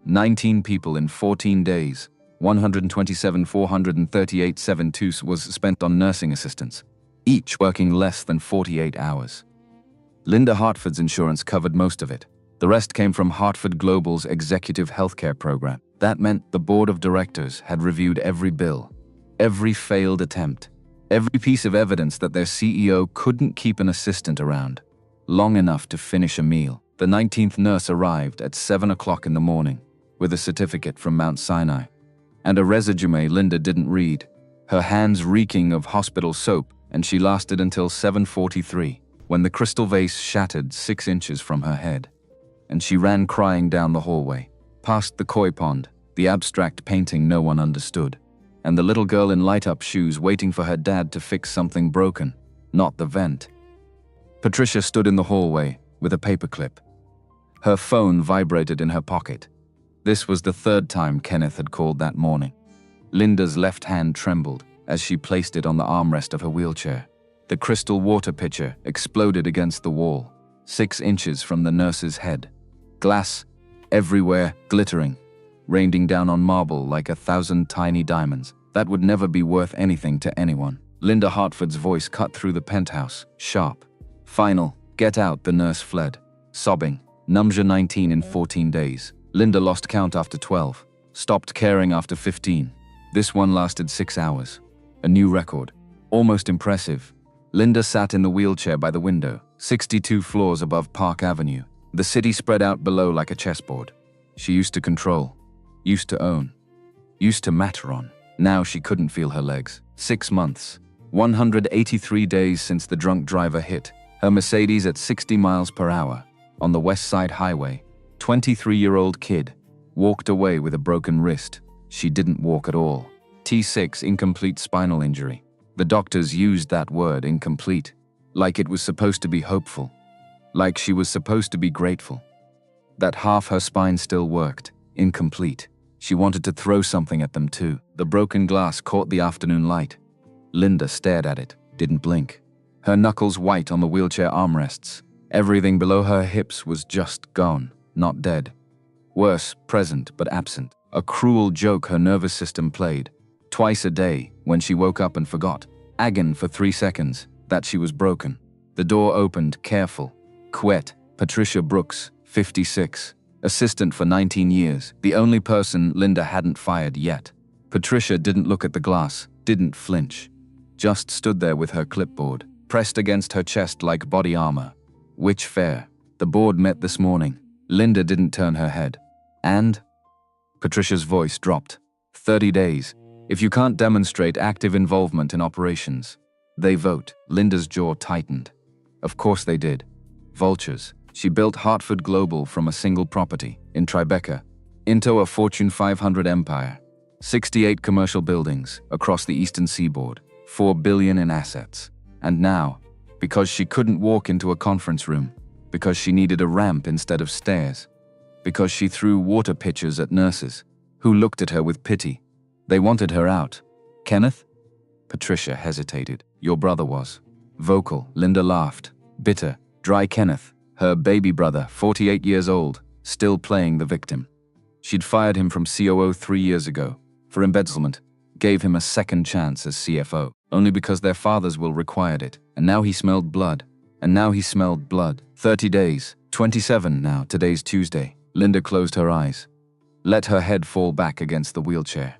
19 people in 14 days. 127,438.72 was spent on nursing assistants, each working less than 48 hours. Linda Hartford's insurance covered most of it. The rest came from Hartford Global's executive healthcare program. That meant the board of directors had reviewed every bill, every failed attempt, every piece of evidence that their CEO couldn't keep an assistant around long enough to finish a meal. The 19th nurse arrived at 7 o'clock in the morning with a certificate from Mount Sinai and a resume Linda didn't read, her hands reeking of hospital soap, and she lasted until 7:43 when the crystal vase shattered 6 inches from her head. And she ran crying down the hallway, past the koi pond, the abstract painting no one understood, and the little girl in light-up shoes waiting for her dad to fix something broken, not the vent. Patricia stood in the hallway with a paperclip. Her phone vibrated in her pocket. This was the 3rd time Kenneth had called that morning. Linda's left hand trembled as she placed it on the armrest of her wheelchair. The crystal water pitcher exploded against the wall, 6 inches from the nurse's head. Glass everywhere, glittering, raining down on marble like 1,000 tiny diamonds that would never be worth anything to anyone. Linda Hartford's voice cut through the penthouse, sharp. Final, get out, the nurse fled, sobbing. Number 19 in 14 days. Linda lost count after 12, stopped caring after 15. This one lasted 6 hours. A new record. Almost impressive. Linda sat in the wheelchair by the window, 62 floors above Park Avenue. The city spread out below like a chessboard. She used to control, used to own, used to matter on. Now she couldn't feel her legs. 6 months, 183 days since the drunk driver hit her Mercedes at 60 miles per hour on the West Side Highway. 23-year-old kid walked away with a broken wrist. She didn't walk at all. T6, incomplete spinal injury. The doctors used that word, incomplete, like it was supposed to be hopeful, like she was supposed to be grateful. That half her spine still worked, incomplete. She wanted to throw something at them too. The broken glass caught the afternoon light. Linda stared at it, didn't blink. Her knuckles white on the wheelchair armrests. Everything below her hips was just gone, not dead. Worse, present but absent. A cruel joke her nervous system played. Twice a day, when she woke up and forgot, agon for 3 seconds, that she was broken. The door opened, careful. Quet, Patricia Brooks, 56. Assistant for 19 years, the only person Linda hadn't fired yet. Patricia didn't look at the glass, didn't flinch. Just stood there with her clipboard, pressed against her chest like body armor. Which fair? The board met this morning. Linda didn't turn her head. And? Patricia's voice dropped. 30 days. If you can't demonstrate active involvement in operations, they vote. Linda's jaw tightened. Of course they did. Vultures. She built Hartford Global from a single property in Tribeca into a Fortune 500 empire. 68 commercial buildings across the eastern seaboard, $4 billion in assets. And now, because she couldn't walk into a conference room, because she needed a ramp instead of stairs, because she threw water pitchers at nurses, who looked at her with pity. They wanted her out. Kenneth? Patricia hesitated. Your brother was. Vocal, Linda laughed. Bitter, dry Kenneth, her baby brother, 48 years old, still playing the victim. She'd fired him from COO 3 years ago, for embezzlement, gave him a second chance as CFO, only because their father's will required it, and now he smelled blood. And now he smelled blood. 30 days, 27 now, today's Tuesday. Linda closed her eyes, let her head fall back against the wheelchair.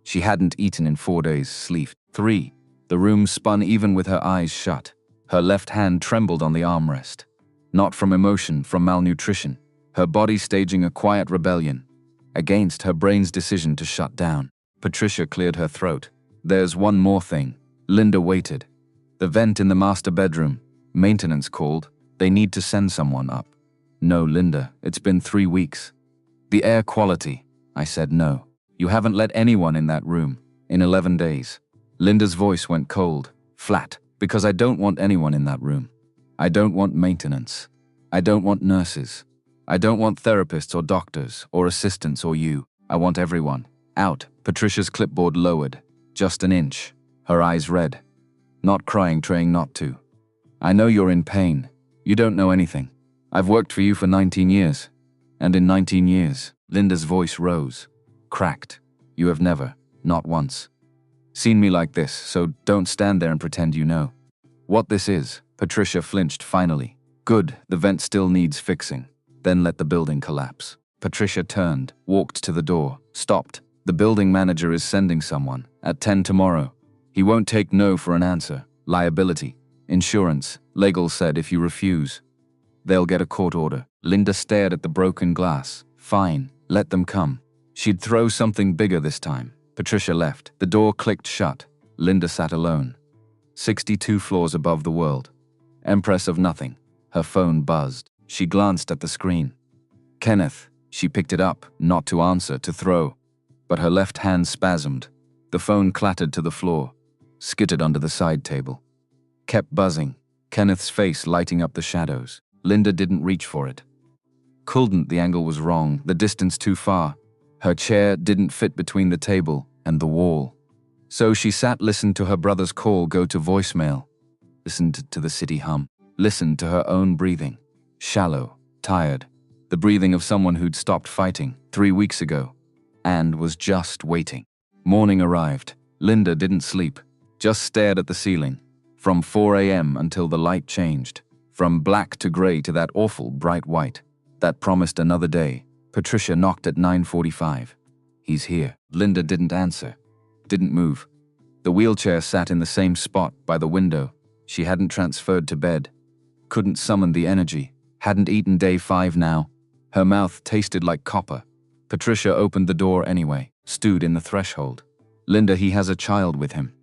She hadn't eaten in 4 days' sleep. 3. The room spun even with her eyes shut. Her left hand trembled on the armrest. Not from emotion, from malnutrition. Her body staging a quiet rebellion against her brain's decision to shut down. Patricia cleared her throat. There's one more thing. Linda waited. The vent in the master bedroom. Maintenance called. They need to send someone up. No, Linda, it's been 3 weeks. The air quality. I said no. You haven't let anyone in that room. In 11 days. Linda's voice went cold, flat, because I don't want anyone in that room. I don't want maintenance. I don't want nurses. I don't want therapists or doctors or assistants or you. I want everyone. Out. Patricia's clipboard lowered. Just an inch. Her eyes red. Not crying, trying not to. I know you're in pain. You don't know anything. I've worked for you for 19 years. And in 19 years, Linda's voice rose, cracked. You have never, not once, seen me like this, so don't stand there and pretend you know what this is. Patricia flinched finally. Good, the vent still needs fixing. Then let the building collapse. Patricia turned, walked to the door, stopped. The building manager is sending someone. At 10 tomorrow. He won't take no for an answer. Liability. Insurance. Legal said if you refuse, they'll get a court order. Linda stared at the broken glass. Fine, let them come. She'd throw something bigger this time. Patricia left. The door clicked shut. Linda sat alone. 62 floors above the world. Empress of nothing. Her phone buzzed. She glanced at the screen. Kenneth. She picked it up, not to answer, to throw. But her left hand spasmed. The phone clattered to the floor, skittered under the side table. Kept buzzing. Kenneth's face lighting up the shadows. Linda didn't reach for it. Couldn't, the angle was wrong, the distance too far. Her chair didn't fit between the table and the wall. So she sat, listened to her brother's call go to voicemail. Listened to the city hum. Listened to her own breathing. Shallow, tired. The breathing of someone who'd stopped fighting 3 weeks ago and was just waiting. Morning arrived. Linda didn't sleep, just stared at the ceiling. From 4 a.m. until the light changed. From black to gray to that awful bright white. That promised another day. Patricia knocked at 9:45. He's here. Linda didn't answer. Didn't move. The wheelchair sat in the same spot by the window. She hadn't transferred to bed. Couldn't summon the energy. Hadn't eaten day 5 now. Her mouth tasted like copper. Patricia opened the door anyway. Stood in the threshold. Linda, he has a child with him.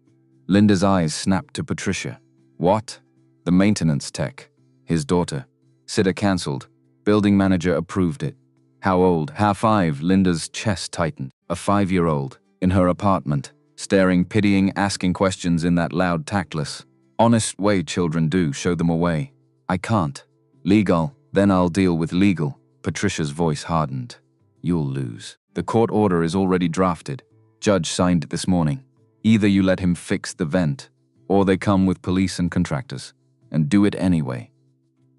Linda's eyes snapped to Patricia. What? The maintenance tech. His daughter. Sitter cancelled. Building manager approved it. How old? How 5? Linda's chest tightened. A 5-year-old. In her apartment. Staring, pitying, asking questions in that loud, tactless, honest way children do, show them away. I can't. Legal. Then I'll deal with legal. Patricia's voice hardened. You'll lose. The court order is already drafted. Judge signed it this morning. Either you let him fix the vent, or they come with police and contractors, and do it anyway.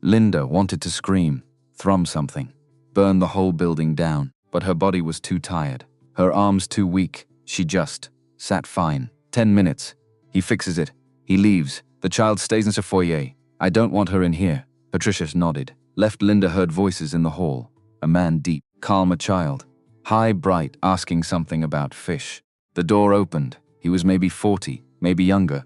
Linda wanted to scream, thrum something, burn the whole building down, but her body was too tired, her arms too weak. She just sat fine. 10 minutes. He fixes it. He leaves. The child stays in the foyer. I don't want her in here. Patricia nodded. Left. Linda heard voices in the hall. A man deep, calm, a child. High, bright, asking something about fish. The door opened. He was maybe 40, maybe younger.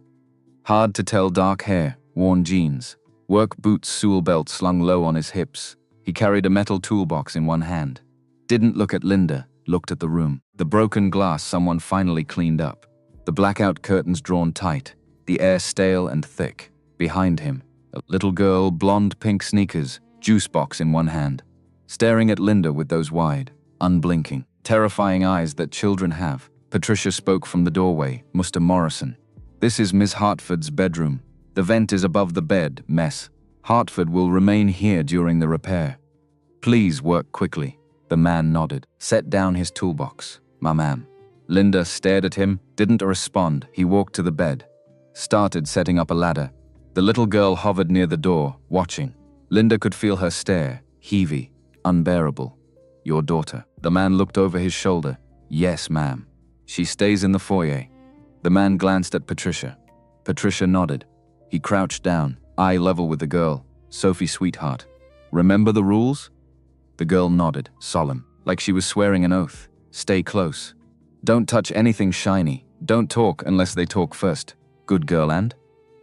Hard to tell, dark hair, worn jeans. Work boots, Sewell belt slung low on his hips. He carried a metal toolbox in one hand. Didn't look at Linda, looked at the room. The broken glass someone finally cleaned up. The blackout curtains drawn tight. The air stale and thick. Behind him, a little girl, blonde pink sneakers, juice box in one hand. Staring at Linda with those wide, unblinking, terrifying eyes that children have. Patricia spoke from the doorway. Mr. Morrison. This is Miss Hartford's bedroom. The vent is above the bed, mess. Hartford will remain here during the repair. Please work quickly. The man nodded. Set down his toolbox. Ma ma'am. Linda stared at him, didn't respond. He walked to the bed. Started setting up a ladder. The little girl hovered near the door, watching. Linda could feel her stare, heavy, unbearable. Your daughter. The man looked over his shoulder. Yes, ma'am. She stays in the foyer. The man glanced at Patricia. Patricia nodded. He crouched down, eye level with the girl. Sophie, sweetheart. Remember the rules? The girl nodded, solemn, like she was swearing an oath. Stay close. Don't touch anything shiny. Don't talk unless they talk first. Good girl. And?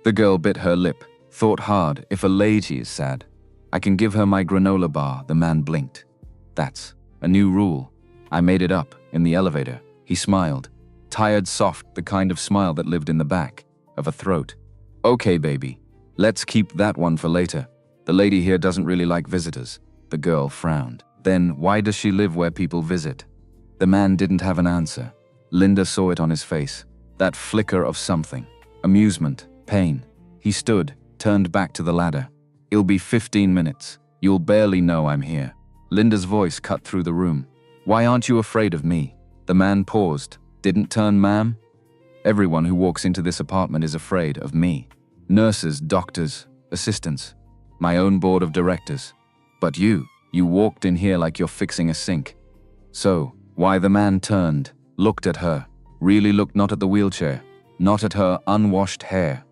The girl bit her lip, thought hard. If a lady is sad, I can give her my granola bar. The man blinked. That's a new rule. I made it up in the elevator. He smiled. Tired, soft, the kind of smile that lived in the back of a throat. Okay, baby. Let's keep that one for later. The lady here doesn't really like visitors. The girl frowned. Then why does she live where people visit? The man didn't have an answer. Linda saw it on his face. That flicker of something. Amusement, pain. He stood, turned back to the ladder. It'll be 15 minutes. You'll barely know I'm here. Linda's voice cut through the room. Why aren't you afraid of me? The man paused. Didn't turn, ma'am? Everyone who walks into this apartment is afraid of me. Nurses, doctors, assistants. My own board of directors. But you, You walked in here like you're fixing a sink. So, why? The man turned, looked at her, really looked, not at the wheelchair, not at her unwashed hair,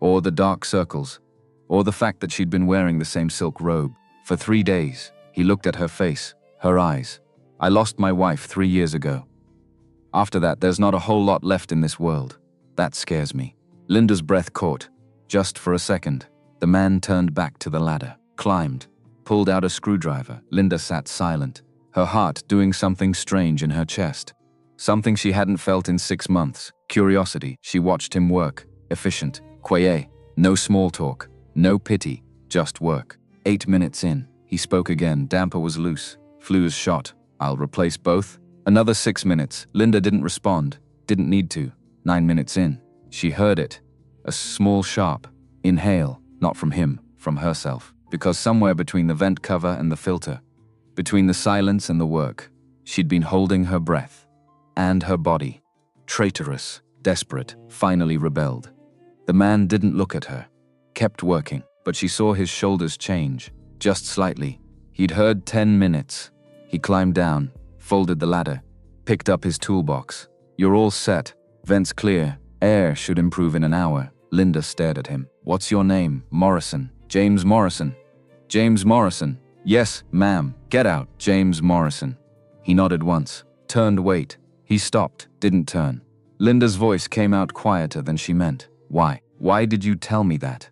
or the dark circles, or the fact that she'd been wearing the same silk robe. For 3 days, he looked at her face, her eyes. I lost my wife 3 years ago. After that, there's not a whole lot left in this world. That scares me. Linda's breath caught. Just for a second, the man turned back to the ladder, climbed, pulled out a screwdriver. Linda sat silent, her heart doing something strange in her chest. Something she hadn't felt in 6 months. Curiosity. She watched him work. Efficient. Quiet. No small talk. No pity. Just work. 8 minutes in, he spoke again. Damper was loose. Flues shot. I'll replace both. Another 6 minutes. Linda didn't respond. Didn't need to. 9 minutes in, she heard it. A small sharp inhale. Not from him, from herself. Because somewhere between the vent cover and the filter, between the silence and the work, she'd been holding her breath. And her body. Traitorous, desperate, finally rebelled. The man didn't look at her. Kept working, but she saw his shoulders change. Just slightly. He'd heard 10 minutes. He climbed down, folded the ladder, picked up his toolbox. You're all set. Vents clear. Air should improve in an hour. Linda stared at him. What's your name? Morrison. James Morrison. James Morrison. Yes, ma'am. Get out. James Morrison. He nodded once. Turned. Wait. He stopped. Didn't turn. Linda's voice came out quieter than she meant. Why? Why did you tell me that?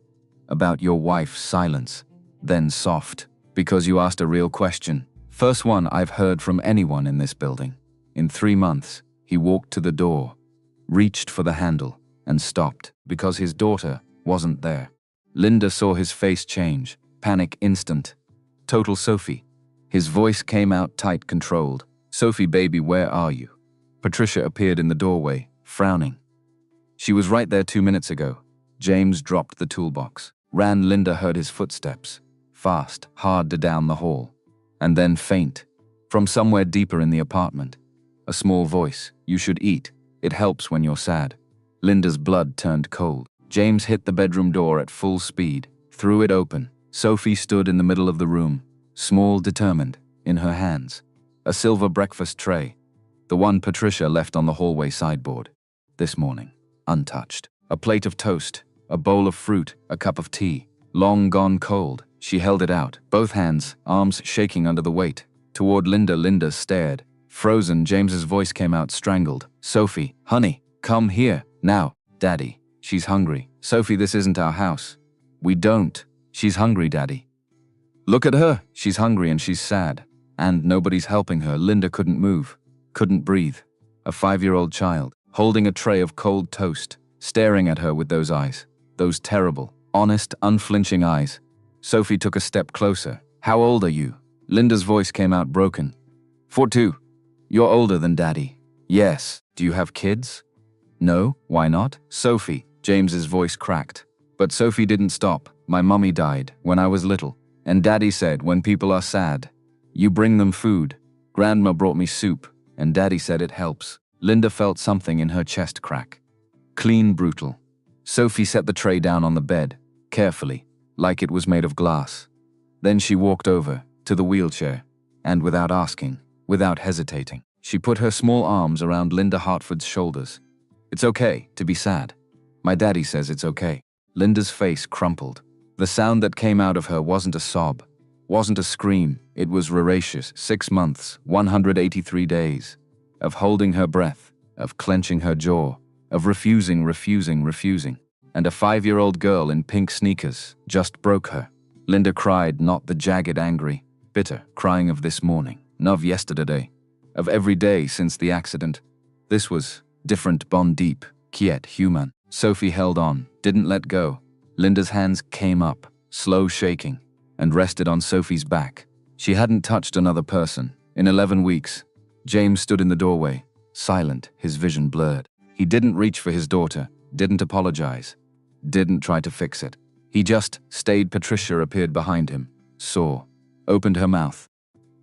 About your wife. Silence. Then soft. Because you asked a real question. First one I've heard from anyone in this building. In 3 months, he walked to the door, reached for the handle, and stopped because his daughter wasn't there. Linda saw his face change. Panic instant. Total Sophie. His voice came out tight, controlled. Sophie, baby, where are you? Patricia appeared in the doorway, frowning. She was right there 2 minutes ago. James dropped the toolbox. Ran. Linda heard his footsteps. Fast, hard down the hall. And then faint. From somewhere deeper in the apartment. A small voice. You should eat. It helps when you're sad. Linda's blood turned cold. James hit the bedroom door at full speed. Threw it open. Sophie stood in the middle of the room. Small, determined. In her hands. A silver breakfast tray. The one Patricia left on the hallway sideboard. This morning. Untouched. A plate of toast. A bowl of fruit. A cup of tea. Long gone cold. She held it out. Both hands, arms shaking under the weight. Toward Linda. Linda stared. Frozen. James's voice came out strangled. Sophie, honey, come here. Now. Daddy, she's hungry. Sophie, this isn't our house. We don't. She's hungry, Daddy. Look at her. She's hungry and she's sad. And nobody's helping her. Linda couldn't move. Couldn't breathe. A 5-year-old child, holding a tray of cold toast, staring at her with those eyes. Those terrible, honest, unflinching eyes. Sophie took a step closer. How old are you? Linda's voice came out broken. 42. You're older than Daddy. Yes. Do you have kids? No. Why not? Sophie. James's voice cracked. But Sophie didn't stop. My mummy died when I was little. And Daddy said when people are sad, you bring them food. Grandma brought me soup, and Daddy said it helps. Linda felt something in her chest crack. Clean, brutal. Sophie set the tray down on the bed, carefully, like it was made of glass. Then she walked over to the wheelchair, and without asking, without hesitating, she put her small arms around Linda Hartford's shoulders. It's okay to be sad. My daddy says it's okay. Linda's face crumpled. The sound that came out of her wasn't a sob, wasn't a scream. It was voracious. 6 months, 183 days, of holding her breath, of clenching her jaw, of refusing. And a 5-year-old girl in pink sneakers just broke her. Linda cried, not the jagged, angry, bitter crying of this morning, nor of yesterday, of every day since the accident. This was different, bond deep, quiet, human. Sophie held on, didn't let go. Linda's hands came up, slow shaking, and rested on Sophie's back. She hadn't touched another person in 11 weeks. James stood in the doorway, silent, his vision blurred. He didn't reach for his daughter, didn't apologize, didn't try to fix it. He just stayed. Patricia appeared behind him, saw, opened her mouth,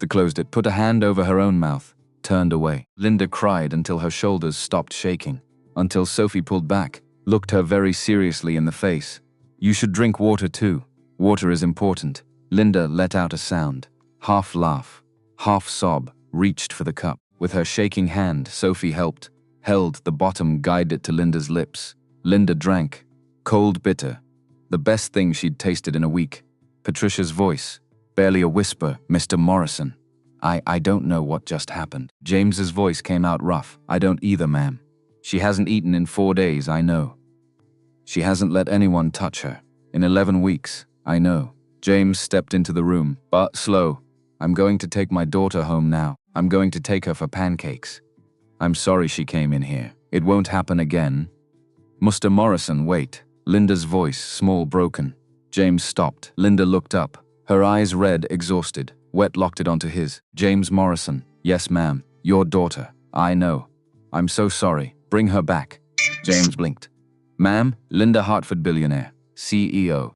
closed it, put a hand over her own mouth, turned away. Linda cried until her shoulders stopped shaking, until Sophie pulled back, looked her very seriously in the face. You should drink water too. Water is important. Linda let out a sound. half laugh, half sob, reached for the cup. With her shaking hand, Sophie helped, held the bottom, guided it to Linda's lips. Linda drank, cold bitter, the best thing she'd tasted in a week. Patricia's voice, barely a whisper, "Mr. Morrison, I don't know what just happened." James's voice came out rough. "I don't either, ma'am. She hasn't eaten in 4 days, I know. She hasn't let anyone touch her. In 11 weeks, I know." James stepped into the room, but slow. "I'm going to take my daughter home now. I'm going to take her for pancakes. I'm sorry she came in here. It won't happen again." "Mr. Morrison, wait." Linda's voice, small, broken. James stopped. Linda looked up, her eyes red, exhausted. Wet locked it onto his. "James Morrison." "Yes, ma'am. Your daughter. I know. I'm so sorry. Bring her back." James blinked. "Ma'am, Linda Hartford, billionaire, CEO."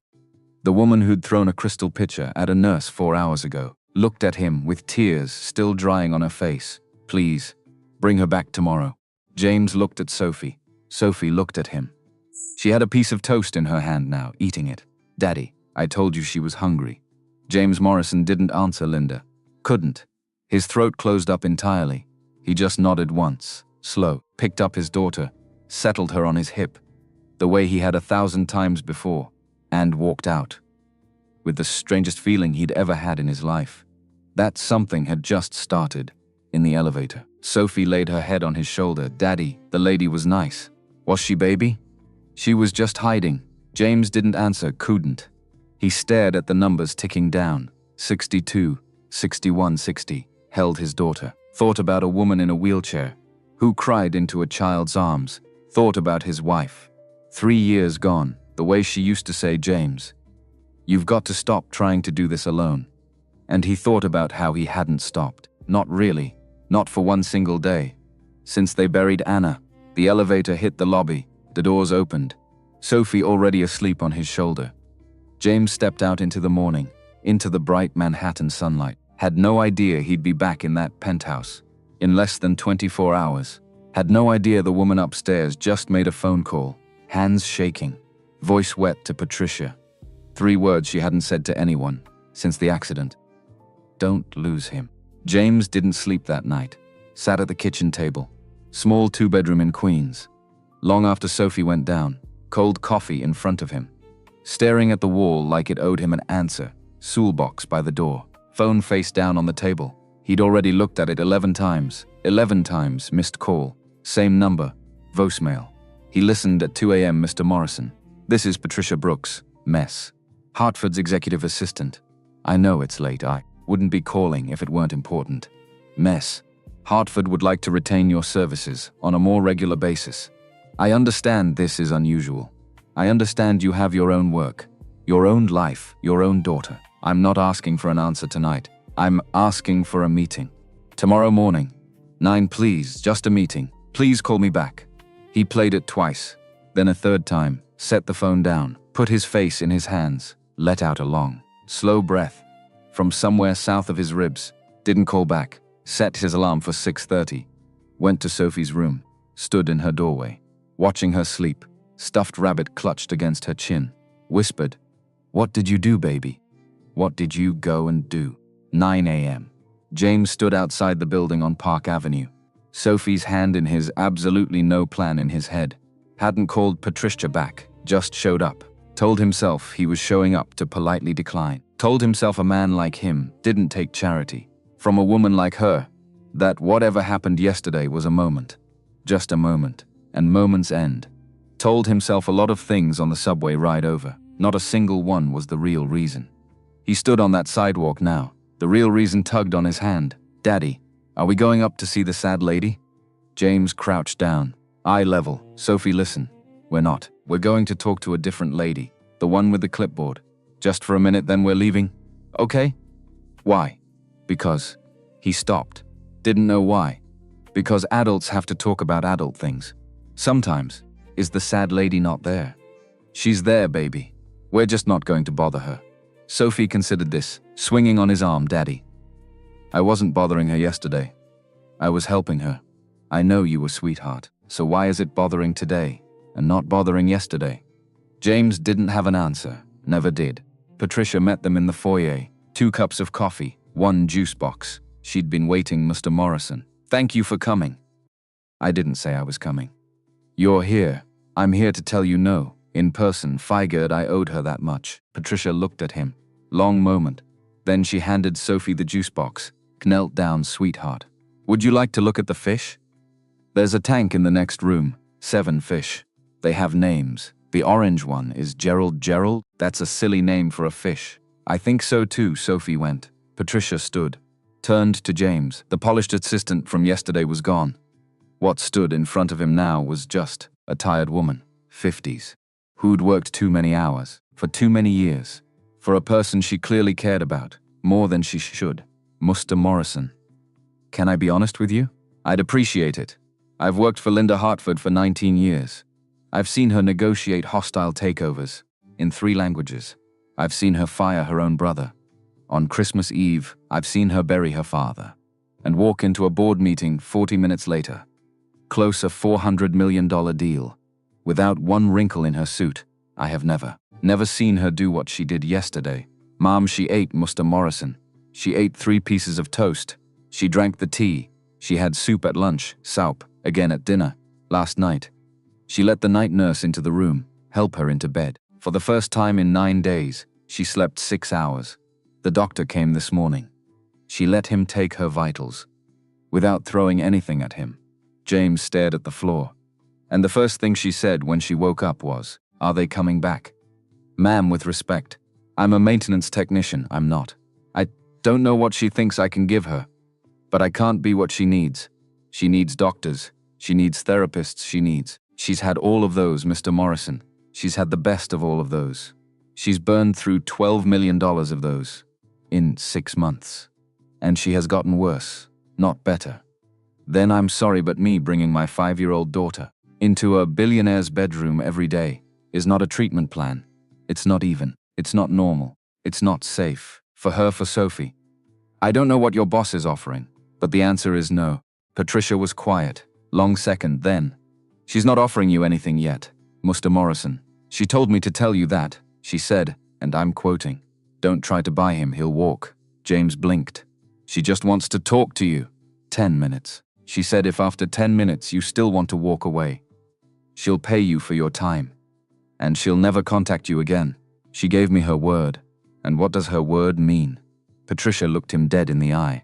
The woman who'd thrown a crystal pitcher at a nurse 4 hours ago looked at him with tears still drying on her face. "Please, bring her back tomorrow." James looked at Sophie. Sophie looked at him. She had a piece of toast in her hand now, eating it. "Daddy, I told you she was hungry." James Morrison didn't answer Linda. Couldn't. His throat closed up entirely. He just nodded once, slow, picked up his daughter, settled her on his hip, the way he had 1,000 times before, and walked out. With the strangest feeling he'd ever had in his life. That something had just started. In the elevator, Sophie laid her head on his shoulder. "Daddy, the lady was nice. Was she, baby?" "She was just hiding." James didn't answer, couldn't. He stared at the numbers ticking down. 62, 61, 60. Held his daughter. Thought about a woman in a wheelchair, who cried into a child's arms. Thought about his wife. 3 years gone, the way she used to say, "James, you've got to stop trying to do this alone." And he thought about how he hadn't stopped. Not really. Not for one single day. Since they buried Anna. The elevator hit the lobby. The doors opened. Sophie already asleep on his shoulder. James stepped out into the morning, into the bright Manhattan sunlight. Had no idea he'd be back in that penthouse in less than 24 hours. Had no idea the woman upstairs just made a phone call, hands shaking, voice wet, to Patricia. 3 words she hadn't said to anyone since the accident. "Don't lose him." James didn't sleep that night. Sat at the kitchen table. Small 2-bedroom in Queens. Long after Sophie went down, cold coffee in front of him. Staring at the wall like it owed him an answer. Soul box by the door. Phone face down on the table. He'd already looked at it 11 times. 11 times, missed call. Same number. Voicemail. He listened at 2 a.m. "Mr. Morrison. This is Patricia Brooks. Mess. Hartford's executive assistant. I know it's late. I wouldn't be calling if it weren't important. Mess. Hartford would like to retain your services on a more regular basis. I understand this is unusual. I understand you have your own work, your own life, your own daughter. I'm not asking for an answer tonight. I'm asking for a meeting. Tomorrow morning. 9, please, just a meeting. Please call me back." He played it twice, then a 3rd time, set the phone down, put his face in his hands, let out a long, slow breath from somewhere south of his ribs. Didn't call back. Set his alarm for 6:30. Went to Sophie's room, stood in her doorway, watching her sleep. Stuffed rabbit clutched against her chin. Whispered, "What did you do, baby? What did you go and do?" 9 a.m. James stood outside the building on Park Avenue. Sophie's hand in his, absolutely no plan in his head. Hadn't called Patricia back, just showed up. Told himself he was showing up to politely decline. Told himself a man like him didn't take charity from a woman like her. That whatever happened yesterday was a moment. Just a moment, and moments end. Told himself a lot of things on the subway ride over. Not a single one was the real reason. He stood on that sidewalk now. The real reason tugged on his hand. "Daddy, are we going up to see the sad lady?" James crouched down. Eye level. "Sophie, listen. We're not. We're going to talk to a different lady. The one with the clipboard. Just for a minute, then we're leaving. Okay?" "Why?" "Because." He stopped. Didn't know why. "Because adults have to talk about adult things. Sometimes. Is the sad lady not there?" "She's there, baby. We're just not going to bother her." Sophie considered this, swinging on his arm. "Daddy, I wasn't bothering her yesterday. I was helping her. I know you were, sweetheart. So why is it bothering today and not bothering yesterday?" James didn't have an answer. Never did. Patricia met them in the foyer. 2 cups of coffee, 1 juice box. She'd been waiting, Mr. Morrison. Thank you for coming. I didn't say I was coming. You're here. I'm here to tell you no. In person, figured I owed her that much. Patricia looked at him. Long moment. Then she handed Sophie the juice box. Knelt down, sweetheart. Would you like to look at the fish? There's a tank in the next room. 7 fish. They have names. The orange one is Gerald. Gerald? That's a silly name for a fish. I think so too, Sophie went. Patricia stood. Turned to James. The polished assistant from yesterday was gone. What stood in front of him now was just a tired woman, 50s, who'd worked too many hours, for too many years, for a person she clearly cared about, more than she should. Mr. Morrison. Can I be honest with you? I'd appreciate it. I've worked for Linda Hartford for 19 years. I've seen her negotiate hostile takeovers in 3 languages. I've seen her fire her own brother. On Christmas Eve, I've seen her bury her father and walk into a board meeting 40 minutes later. Close a $400 million deal. Without one wrinkle in her suit. I have never seen her do what she did yesterday. Mom, she ate, Mr. Morrison. She ate 3 pieces of toast. She drank the tea. She had soup at lunch, soup again at dinner, last night. She let the night nurse into the room, help her into bed. For the first time in 9 days, she slept 6 hours. The doctor came this morning. She let him take her vitals, without throwing anything at him. James stared at the floor. And the first thing she said when she woke up was, "Are they coming back?" Ma'am, with respect, I'm a maintenance technician, I'm not. I don't know what she thinks I can give her. But I can't be what she needs. She needs doctors. She needs therapists. She's had all of those, Mr. Morrison. She's had the best of all of those. She's burned through $12 million of those in 6 months. And she has gotten worse, not better. Then I'm sorry, but me bringing my 5-year-old daughter into a billionaire's bedroom every day is not a treatment plan. It's not even. It's not normal. It's not safe. For her, for Sophie. I don't know what your boss is offering, but the answer is no. Patricia was quiet. Long second, then. She's not offering you anything yet, Mr. Morrison. She told me to tell you that. She said, and I'm quoting, "Don't try to buy him, he'll walk." James blinked. She just wants to talk to you. 10 minutes. She said if after 10 minutes you still want to walk away, she'll pay you for your time. And she'll never contact you again. She gave me her word. And what does her word mean? Patricia looked him dead in the eye.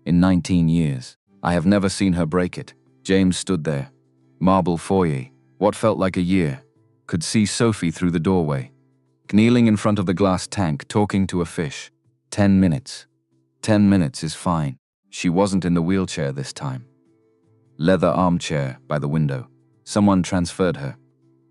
In 19 years, I have never seen her break it. James stood there. Marble foyer. What felt like a year. Could see Sophie through the doorway. Kneeling in front of the glass tank, talking to a fish. 10 minutes. 10 minutes is fine. She wasn't in the wheelchair this time. Leather armchair by the window. Someone transferred her.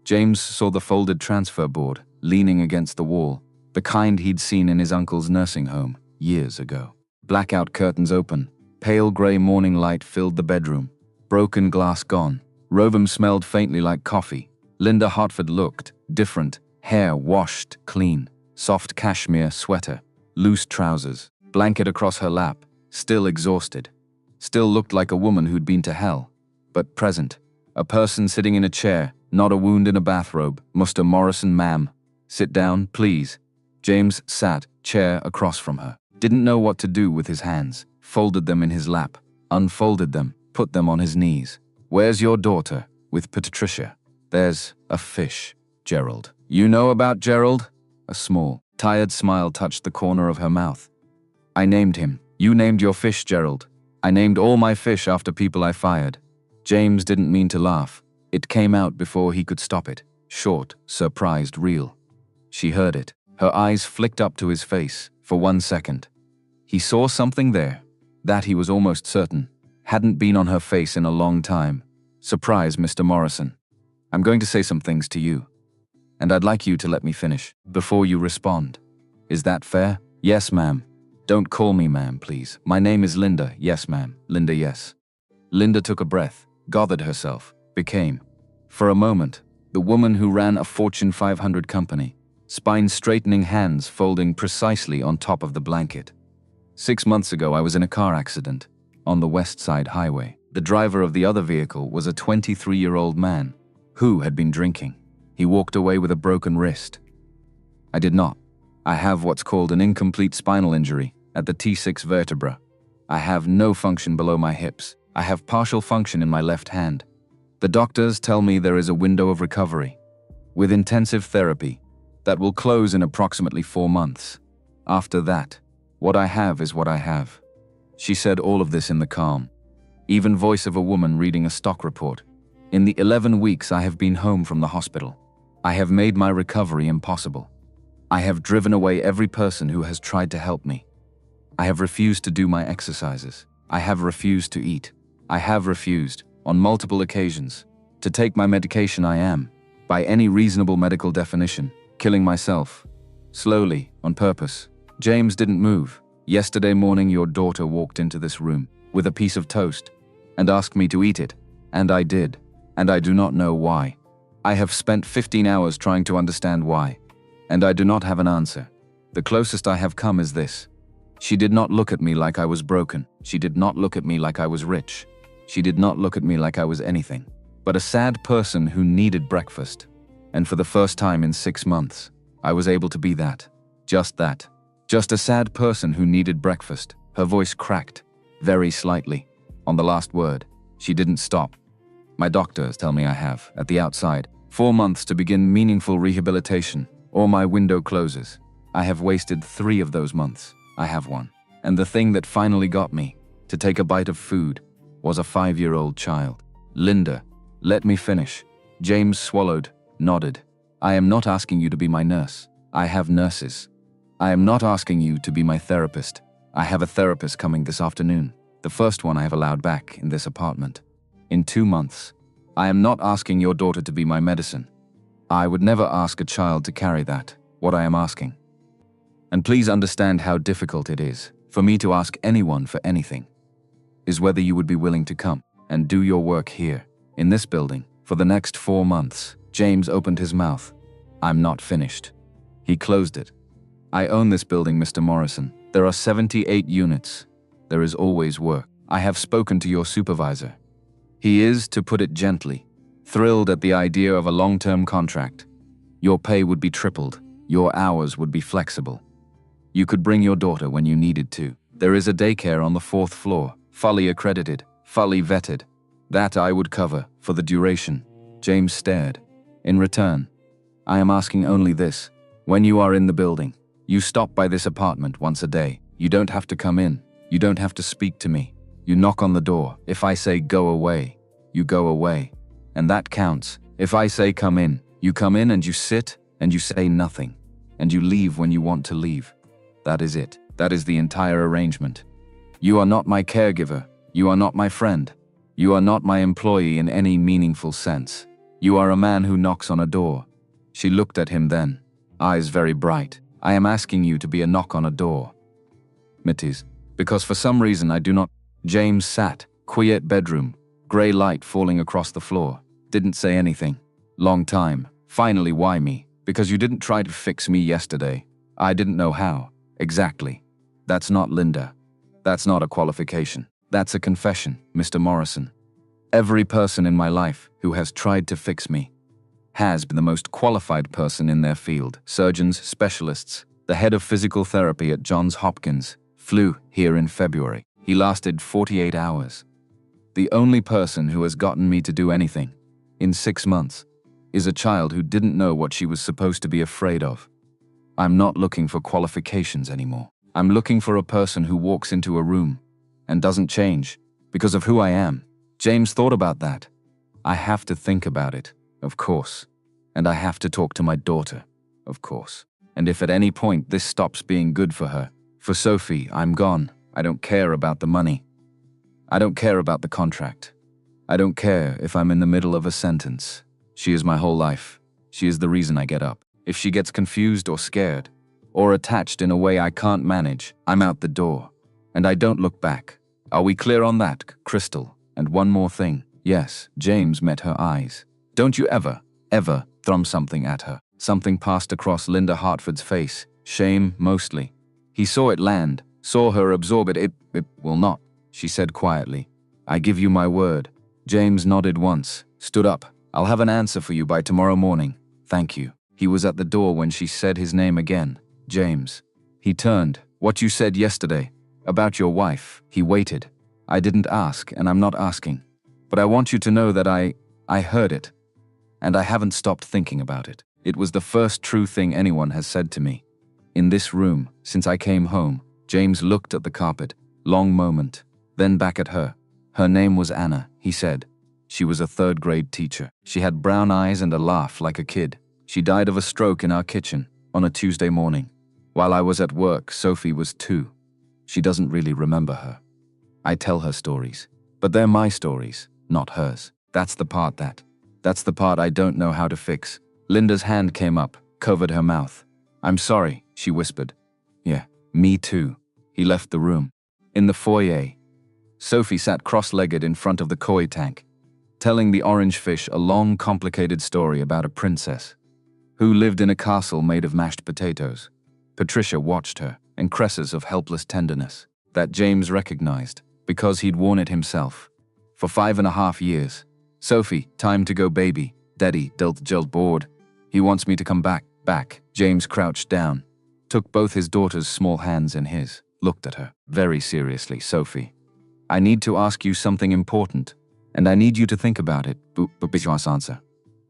James saw the folded transfer board, leaning against the wall, the kind he'd seen in his uncle's nursing home, years ago. Blackout curtains open. Pale grey morning light filled the bedroom. Broken glass gone. Room smelled faintly like coffee. Linda Hartford looked different. Hair washed clean. Soft cashmere sweater. Loose trousers. Blanket across her lap. Still exhausted. Still looked like a woman who'd been to hell. But present. A person sitting in a chair, not a wound in a bathrobe. Mr. Morrison, ma'am. Sit down, please. James sat, chair across from her. Didn't know what to do with his hands. Folded them in his lap. Unfolded them. Put them on his knees. Where's your daughter? With Patricia. There's a fish. Gerald. You know about Gerald? A small, tired smile touched the corner of her mouth. I named him. You named your fish, Gerald. I named all my fish after people I fired. James didn't mean to laugh. It came out before he could stop it. Short, surprised, real. She heard it. Her eyes flicked up to his face for 1 second. He saw something there. That he was almost certain. Hadn't been on her face in a long time. Surprise, Mr. Morrison. I'm going to say some things to you. And I'd like you to let me finish before you respond. Is that fair? Yes, ma'am. Don't call me ma'am, please. My name is Linda. Yes, ma'am. Linda, yes. Linda took a breath, gathered herself, became, for a moment, the woman who ran a Fortune 500 company, spine-straightening hands folding precisely on top of the blanket. 6 months ago, I was in a car accident on the West Side Highway. The driver of the other vehicle was a 23-year-old man who had been drinking. He walked away with a broken wrist. I did not. I have what's called an incomplete spinal injury. at the T6 vertebra. I have no function below my hips. I have partial function in my left hand. The doctors tell me there is a window of recovery, with intensive therapy, that will close in approximately 4 months. After that, what I have is what I have. She said all of this in the calm, even voice of a woman reading a stock report. In the 11 weeks I have been home from the hospital, I have made my recovery impossible. I have driven away every person who has tried to help me. I have refused to do my exercises. I have refused to eat. I have refused, on multiple occasions, to take my medication. I am, by any reasonable medical definition, killing myself. Slowly, on purpose. James didn't move. Yesterday morning your daughter walked into this room with a piece of toast and asked me to eat it, and I did, and I do not know why. I have spent 15 hours trying to understand why, and I do not have an answer. The closest I have come is this. She did not look at me like I was broken. She did not look at me like I was rich. She did not look at me like I was anything but a sad person who needed breakfast. And for the first time in 6 months, I was able to be that. Just that. Just a sad person who needed breakfast. Her voice cracked, very slightly, on the last word. She didn't stop. My doctors tell me I have, at the outside, 4 months to begin meaningful rehabilitation, or my window closes. I have wasted 3 of those months. I have one. And the thing that finally got me to take a bite of food was a 5-year-old child. Linda, let me finish. James swallowed, nodded. I am not asking you to be my nurse. I have nurses. I am not asking you to be my therapist. I have a therapist coming this afternoon, the first one I have allowed back in this apartment. In 2 months. I am not asking your daughter to be my medicine. I would never ask a child to carry that, what I am asking. And please understand how difficult it is for me to ask anyone for anything, is whether you would be willing to come and do your work here, in this building, for the next 4 months. James opened his mouth. I'm not finished. He closed it. I own this building, Mr. Morrison. There are 78 units. There is always work. I have spoken to your supervisor. He is, to put it gently, thrilled at the idea of a long-term contract. Your pay would be tripled. Your hours would be flexible. You could bring your daughter when you needed to. There is a daycare on the 4th floor, fully accredited, fully vetted. That I would cover, for the duration. James stared. In return, I am asking only this. When you are in the building, you stop by this apartment once a day. You don't have to come in. You don't have to speak to me. You knock on the door. If I say go away, you go away. And that counts. If I say come in, you come in and you sit and you say nothing. And you leave when you want to leave. That is it. That is the entire arrangement. You are not my caregiver. You are not my friend. You are not my employee in any meaningful sense. You are a man who knocks on a door. She looked at him then, eyes very bright. I am asking you to be a knock on a door. Mitties, because for some reason I do not. James sat, quiet bedroom, grey light falling across the floor. Didn't say anything. Long time. Finally, why me? Because you didn't try to fix me yesterday. I didn't know how. Exactly. That's not Linda. That's not a qualification. That's a confession, Mr. Morrison. Every person in my life who has tried to fix me has been the most qualified person in their field. Surgeons, specialists. The head of physical therapy at Johns Hopkins flew here in February. He lasted 48 hours. The only person who has gotten me to do anything in 6 months is a child who didn't know what she was supposed to be afraid of. I'm not looking for qualifications anymore. I'm looking for a person who walks into a room and doesn't change because of who I am. James thought about that. I have to think about it, of course. And I have to talk to my daughter, of course. And if at any point this stops being good for her, for Sophie, I'm gone. I don't care about the money. I don't care about the contract. I don't care if I'm in the middle of a sentence. She is my whole life. She is the reason I get up. If she gets confused or scared, or attached in a way I can't manage, I'm out the door. And I don't look back. Are we clear on that, Crystal? And one more thing. Yes, James met her eyes. Don't you ever thrum something at her. Something passed across Linda Hartford's face. Shame, mostly. He saw it land, saw her absorb it. It will not, she said quietly. I give you my word. James nodded once, stood up. I'll have an answer for you by tomorrow morning. Thank you. He was at the door when she said his name again. James. He turned, What you said yesterday, about your wife, he waited. I didn't ask, and I'm not asking. But I want you to know that I heard it. And I haven't stopped thinking about it. It was the first true thing anyone has said to me. In this room, since I came home. James looked at the carpet. Long moment. Then back at her. Her name was Anna, he said. She was a third-grade teacher. She had brown eyes and a laugh like a kid. She died of a stroke in our kitchen on a Tuesday morning. While I was at work, Sophie was 2. She doesn't really remember her. I tell her stories. But they're my stories, not hers. That's the part I don't know how to fix. Linda's hand came up, covered her mouth. I'm sorry, she whispered. Yeah, me too. He left the room. In the foyer, Sophie sat cross-legged in front of the koi tank, telling the orange fish a long, complicated story about a princess who lived in a castle made of mashed potatoes. Patricia watched her, in cresses of helpless tenderness that James recognized because he'd worn it himself. For 5.5 years. Sophie, time to go baby. Daddy, dealt bored. He wants me to come back. James crouched down, took both his daughter's small hands in his, looked at her very seriously. Sophie, I need to ask you something important, and I need you to think about it. But answer.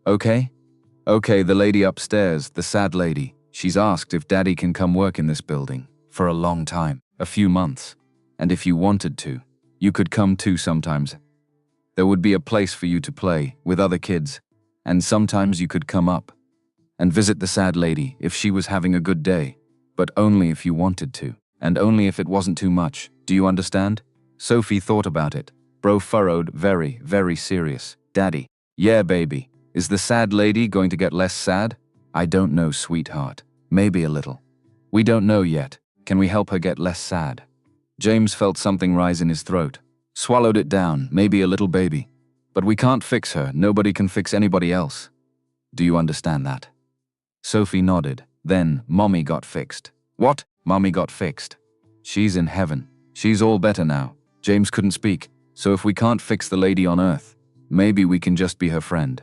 Okay? Okay, the lady upstairs, the sad lady. She's asked if Daddy can come work in this building for a long time, a few months. And if you wanted to, you could come too sometimes. There would be a place for you to play with other kids, and sometimes you could come up and visit the sad lady if she was having a good day, but only if you wanted to, and only if it wasn't too much. Do you understand? Sophie thought about it. Brow furrowed, very, very serious. Daddy. Yeah, baby. Is the sad lady going to get less sad? I don't know, sweetheart. Maybe a little. We don't know yet. Can we help her get less sad? James felt something rise in his throat. Swallowed it down, maybe a little baby. But we can't fix her. Nobody can fix anybody else. Do you understand that? Sophie nodded. Then, Mommy got fixed. What? Mommy got fixed. She's in heaven. She's all better now. James couldn't speak. So if we can't fix the lady on earth, maybe we can just be her friend.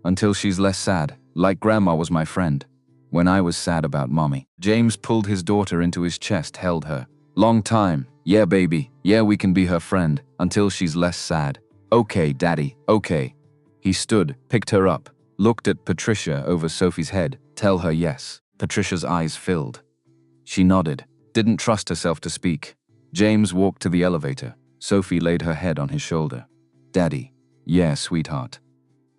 Until she's less sad, like Grandma was my friend. When I was sad about Mommy. James pulled his daughter into his chest, held her. Long time. Yeah, baby. Yeah, we can be her friend, until she's less sad. Okay, Daddy, okay. He stood, picked her up, looked at Patricia over Sophie's head. Tell her yes. Patricia's eyes filled. She nodded, didn't trust herself to speak. James walked to the elevator. Sophie laid her head on his shoulder. Daddy. Yeah, sweetheart.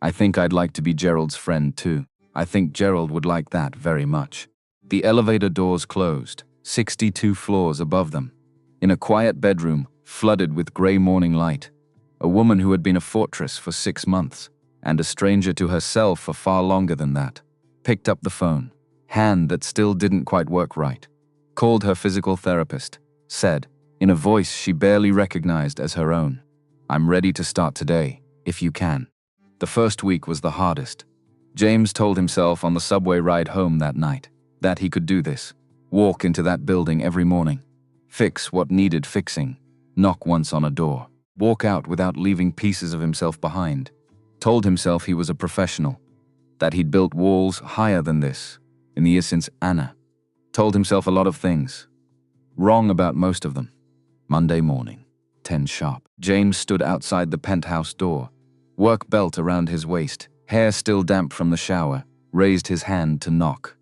I think I'd like to be Gerald's friend too. I think Gerald would like that very much. The elevator doors closed, 62 floors above them. In a quiet bedroom, flooded with gray morning light, a woman who had been a fortress for 6 months, and a stranger to herself for far longer than that, picked up the phone, hand that still didn't quite work right, called her physical therapist, said, in a voice she barely recognized as her own, I'm ready to start today, if you can. The first week was the hardest. James told himself on the subway ride home that night that he could do this, walk into that building every morning, fix what needed fixing, knock once on a door, walk out without leaving pieces of himself behind. Told himself he was a professional, that he'd built walls higher than this in the years since Anna. Told himself a lot of things. Wrong about most of them. Monday morning, 10 sharp. James stood outside the penthouse door, work belt around his waist, hair still damp from the shower, raised his hand to knock.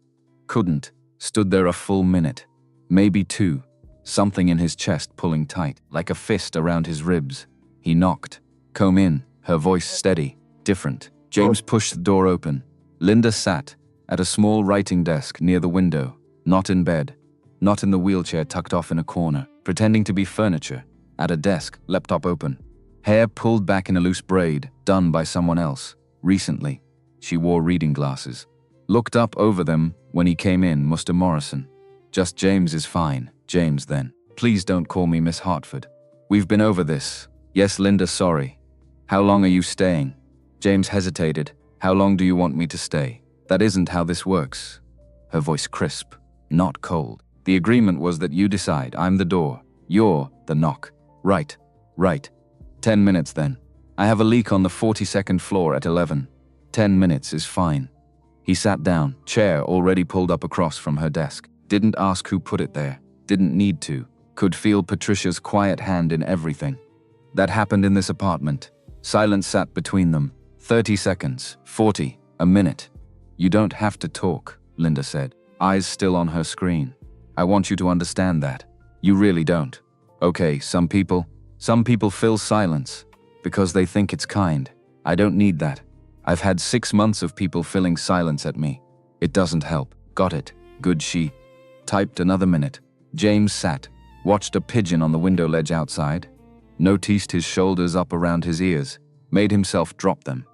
Couldn't. Stood there a full minute, maybe 2, something in his chest pulling tight, like a fist around his ribs. He knocked. Come in, her voice steady, different. James pushed the door open. Linda sat at a small writing desk near the window, not in bed, not in the wheelchair tucked off in a corner, pretending to be furniture, at a desk, laptop open. Hair pulled back in a loose braid, done by someone else. Recently, she wore reading glasses. Looked up over them when he came in, Mr. Morrison. Just James is fine. James then. Please don't call me Miss Hartford. We've been over this. Yes, Linda, sorry. How long are you staying? James hesitated. How long do you want me to stay? That isn't how this works. Her voice crisp, not cold. The agreement was that you decide. I'm the door. You're the knock. Right. 10 minutes then. I have a leak on the 42nd floor at 11. 10 minutes is fine. He sat down, chair already pulled up across from her desk. Didn't ask who put it there. didn't need to, could feel Patricia's quiet hand in everything. That happened in this apartment. Silence sat between them. 30 seconds, 40, a minute. You don't have to talk, Linda said, eyes still on her screen. I want you to understand that. You really don't. Okay, some people fill silence because they think it's kind. I don't need that. I've had 6 months of people filling silence at me. It doesn't help. Got it. Good. She typed another minute. James sat, watched a pigeon on the window ledge outside, noticed his shoulders up around his ears, made himself drop them.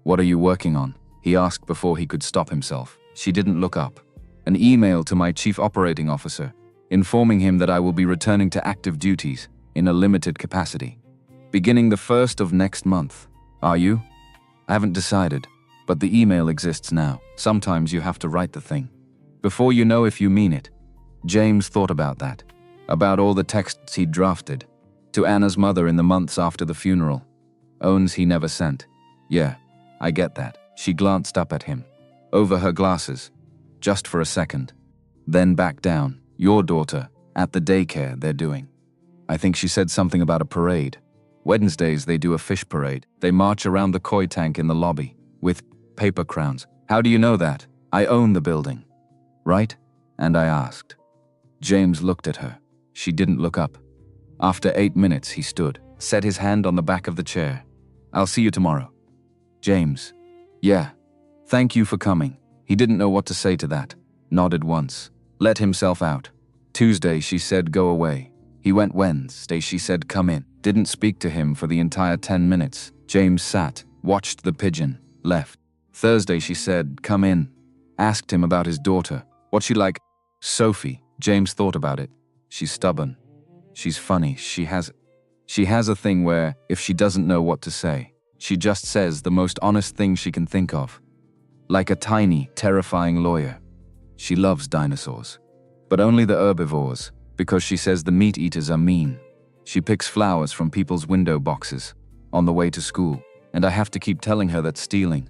What are you working on? He asked before he could stop himself. She didn't look up. An email to my chief operating officer, informing him that I will be returning to active duties in a limited capacity, beginning the 1st of next month. Are you? I haven't decided, but the email exists now. Sometimes you have to write the thing before you know if you mean it. James thought about that, about all the texts he'd drafted to Anna's mother in the months after the funeral. Owns he never sent. Yeah, I get that. She glanced up at him, over her glasses, just for a second, then back down. Your daughter, at the daycare they're doing. I think she said something about a parade. Wednesdays they do a fish parade. They march around the koi tank in the lobby, with paper crowns. How do you know that? I own the building. Right? And I asked. James looked at her. She didn't look up. After 8 minutes he stood, set his hand on the back of the chair. I'll see you tomorrow. James. Yeah. Thank you for coming. He didn't know what to say to that. Nodded once. Let himself out. Tuesday she said go away. He went. Wednesday she said come in. Didn't speak to him for the entire 10 minutes. James sat, watched the pigeon, left. Thursday she said come in. Asked him about his daughter. What's she like? Sophie. James thought about it. She's stubborn. She's funny. She has a thing where, if she doesn't know what to say, she just says the most honest thing she can think of. Like a tiny, terrifying lawyer. She loves dinosaurs. But only the herbivores, because she says the meat eaters are mean. She picks flowers from people's window boxes on the way to school, and I have to keep telling her that's stealing.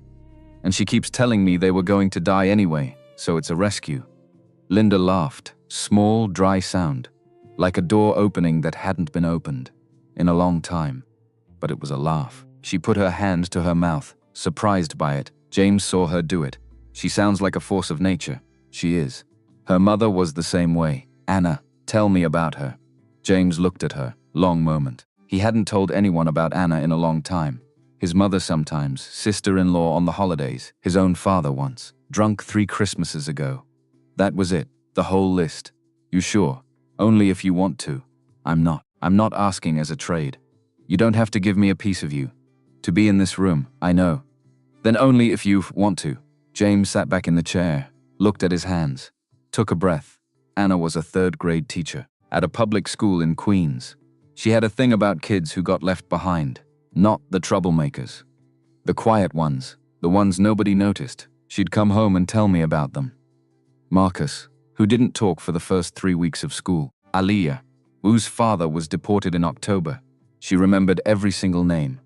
And she keeps telling me they were going to die anyway, so it's a rescue. Linda laughed, small, dry sound, like a door opening that hadn't been opened in a long time. But it was a laugh. She put her hand to her mouth, surprised by it. James saw her do it. She sounds like a force of nature. She is. Her mother was the same way. Anna, tell me about her. James looked at her, long moment. He hadn't told anyone about Anna in a long time. His mother sometimes, sister-in-law on the holidays, his own father once, drunk 3 Christmases ago. That was it, the whole list. You sure? Only if you want to. I'm not. I'm not asking as a trade. You don't have to give me a piece of you. To be in this room, I know. Then only if you want to. James sat back in the chair, looked at his hands, took a breath. Anna was a 3rd-grade teacher at a public school in Queens. She had a thing about kids who got left behind, not the troublemakers. The quiet ones, the ones nobody noticed. She'd come home and tell me about them. Marcus, who didn't talk for the first 3 weeks of school. Aliyah, whose father was deported in October. She remembered every single name,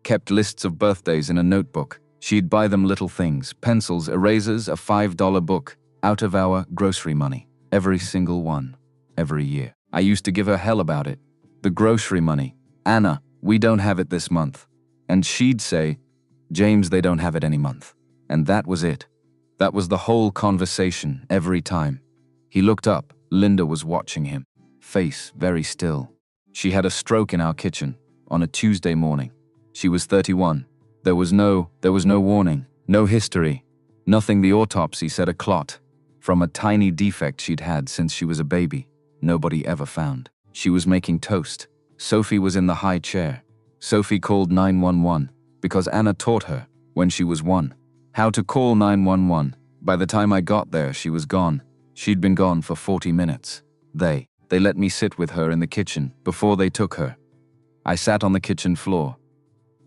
kept lists of birthdays in a notebook. She'd buy them little things, pencils, erasers, a $5 book, out of our grocery money. Every single one, every year. I used to give her hell about it. The grocery money. Anna, we don't have it this month. And she'd say, James, they don't have it any month. And that was it. That was the whole conversation, every time. He looked up. Linda was watching him. Face very still. She had a stroke in our kitchen on a Tuesday morning. She was 31. There was no warning, no history, nothing. The autopsy said a clot from a tiny defect she'd had since she was a baby. Nobody ever found. She was making toast. Sophie was in the high chair. Sophie called 911 because Anna taught her, when she was 1, how to call 911. By the time I got there, she was gone. She'd been gone for 40 minutes. They let me sit with her in the kitchen before they took her. I sat on the kitchen floor.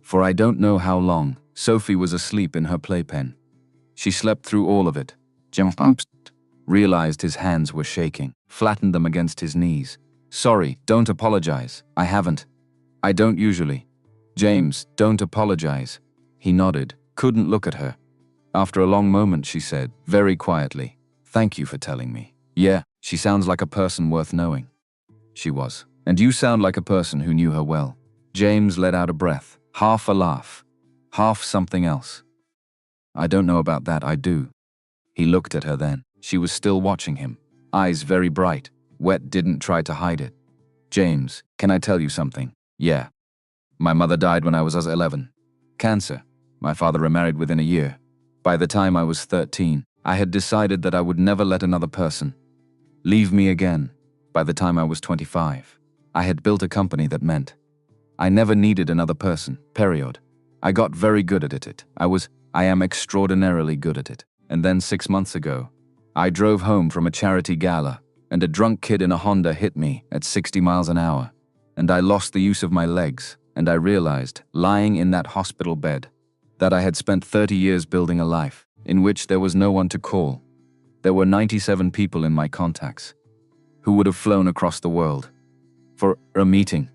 For I don't know how long. Sophie was asleep in her playpen. She slept through all of it. Jim realized his hands were shaking, flattened them against his knees. Sorry, don't apologize. I haven't. I don't usually. James, don't apologize. He nodded, couldn't look at her. After a long moment she said, very quietly, thank you for telling me. Yeah, She sounds like a person worth knowing. She was. And you sound like a person who knew her well. James let out a breath, half a laugh, half something else. I don't know about that, I do. He looked at her then. She was still watching him, eyes very bright, wet, didn't try to hide it. James, can I tell you something? Yeah. My mother died when I was 11. Cancer. My father remarried within a year. By the time I was 13, I had decided that I would never let another person leave me again. By the time I was 25, I had built a company that meant I never needed another person, period. I got very good at it. I am extraordinarily good at it. And then 6 months ago, I drove home from a charity gala, and a drunk kid in a Honda hit me at 60 miles an hour, and I lost the use of my legs, and I realized, lying in that hospital bed, that I had spent 30 years building a life in which there was no one to call. There were 97 people in my contacts who would have flown across the world for a meeting.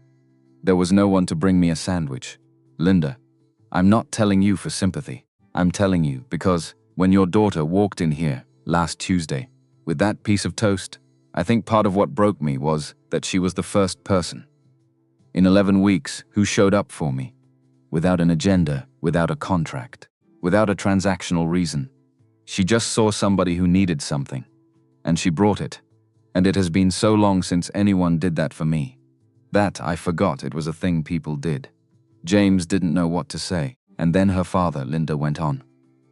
There was no one to bring me a sandwich. Linda, I'm not telling you for sympathy. I'm telling you because when your daughter walked in here last Tuesday with that piece of toast, I think part of what broke me was that she was the first person in 11 weeks who showed up for me without an agenda, without a contract, without a transactional reason. She just saw somebody who needed something, and she brought it. And it has been so long since anyone did that for me that I forgot it was a thing people did. James didn't know what to say, and then her father, Linda, went on.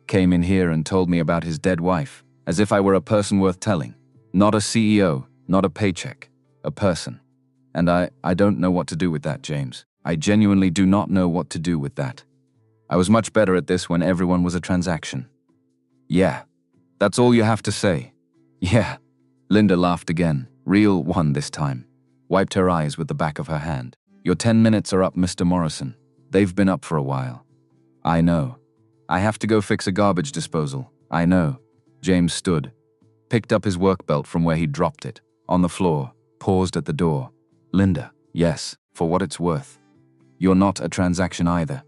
Came in here and told me about his dead wife, as if I were a person worth telling. Not a CEO, not a paycheck, a person. And I don't know what to do with that, James. I genuinely do not know what to do with that. I was much better at this when everyone was a transaction. Yeah, that's all you have to say. Yeah. Linda laughed again, real one this time. Wiped her eyes with the back of her hand. Your 10 minutes are up, Mr. Morrison. They've been up for a while. I know. I have to go fix a garbage disposal. I know. James stood, picked up his work belt from where he'd dropped it, on the floor, paused at the door. Linda, yes, for what it's worth. You're not a transaction either.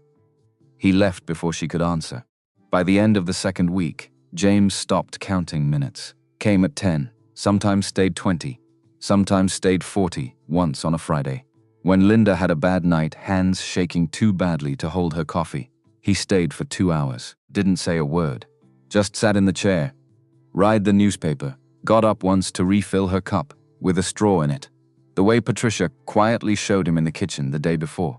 He left before she could answer. By the end of the second week, James stopped counting minutes. Came at 10, sometimes stayed 20, sometimes stayed 40, once on a Friday. When Linda had a bad night, hands shaking too badly to hold her coffee, he stayed for 2 hours, didn't say a word, just sat in the chair, read the newspaper, got up once to refill her cup, with a straw in it, the way Patricia quietly showed him in the kitchen the day before.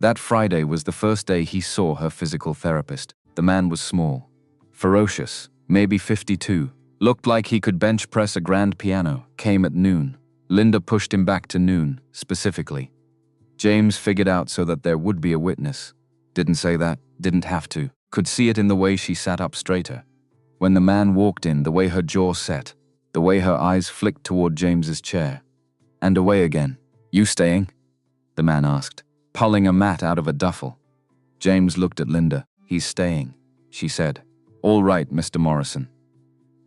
That Friday was the first day he saw her physical therapist. The man was small, ferocious, maybe 52, looked like he could bench press a grand piano, came at noon. Linda pushed him back to noon, specifically. James figured out so that there would be a witness. Didn't say that, didn't have to. Could see it in the way she sat up straighter. When the man walked in, the way her jaw set, the way her eyes flicked toward James's chair. And away again. You staying? The man asked, pulling a mat out of a duffel. James looked at Linda. He's staying, she said. All right, Mr. Morrison.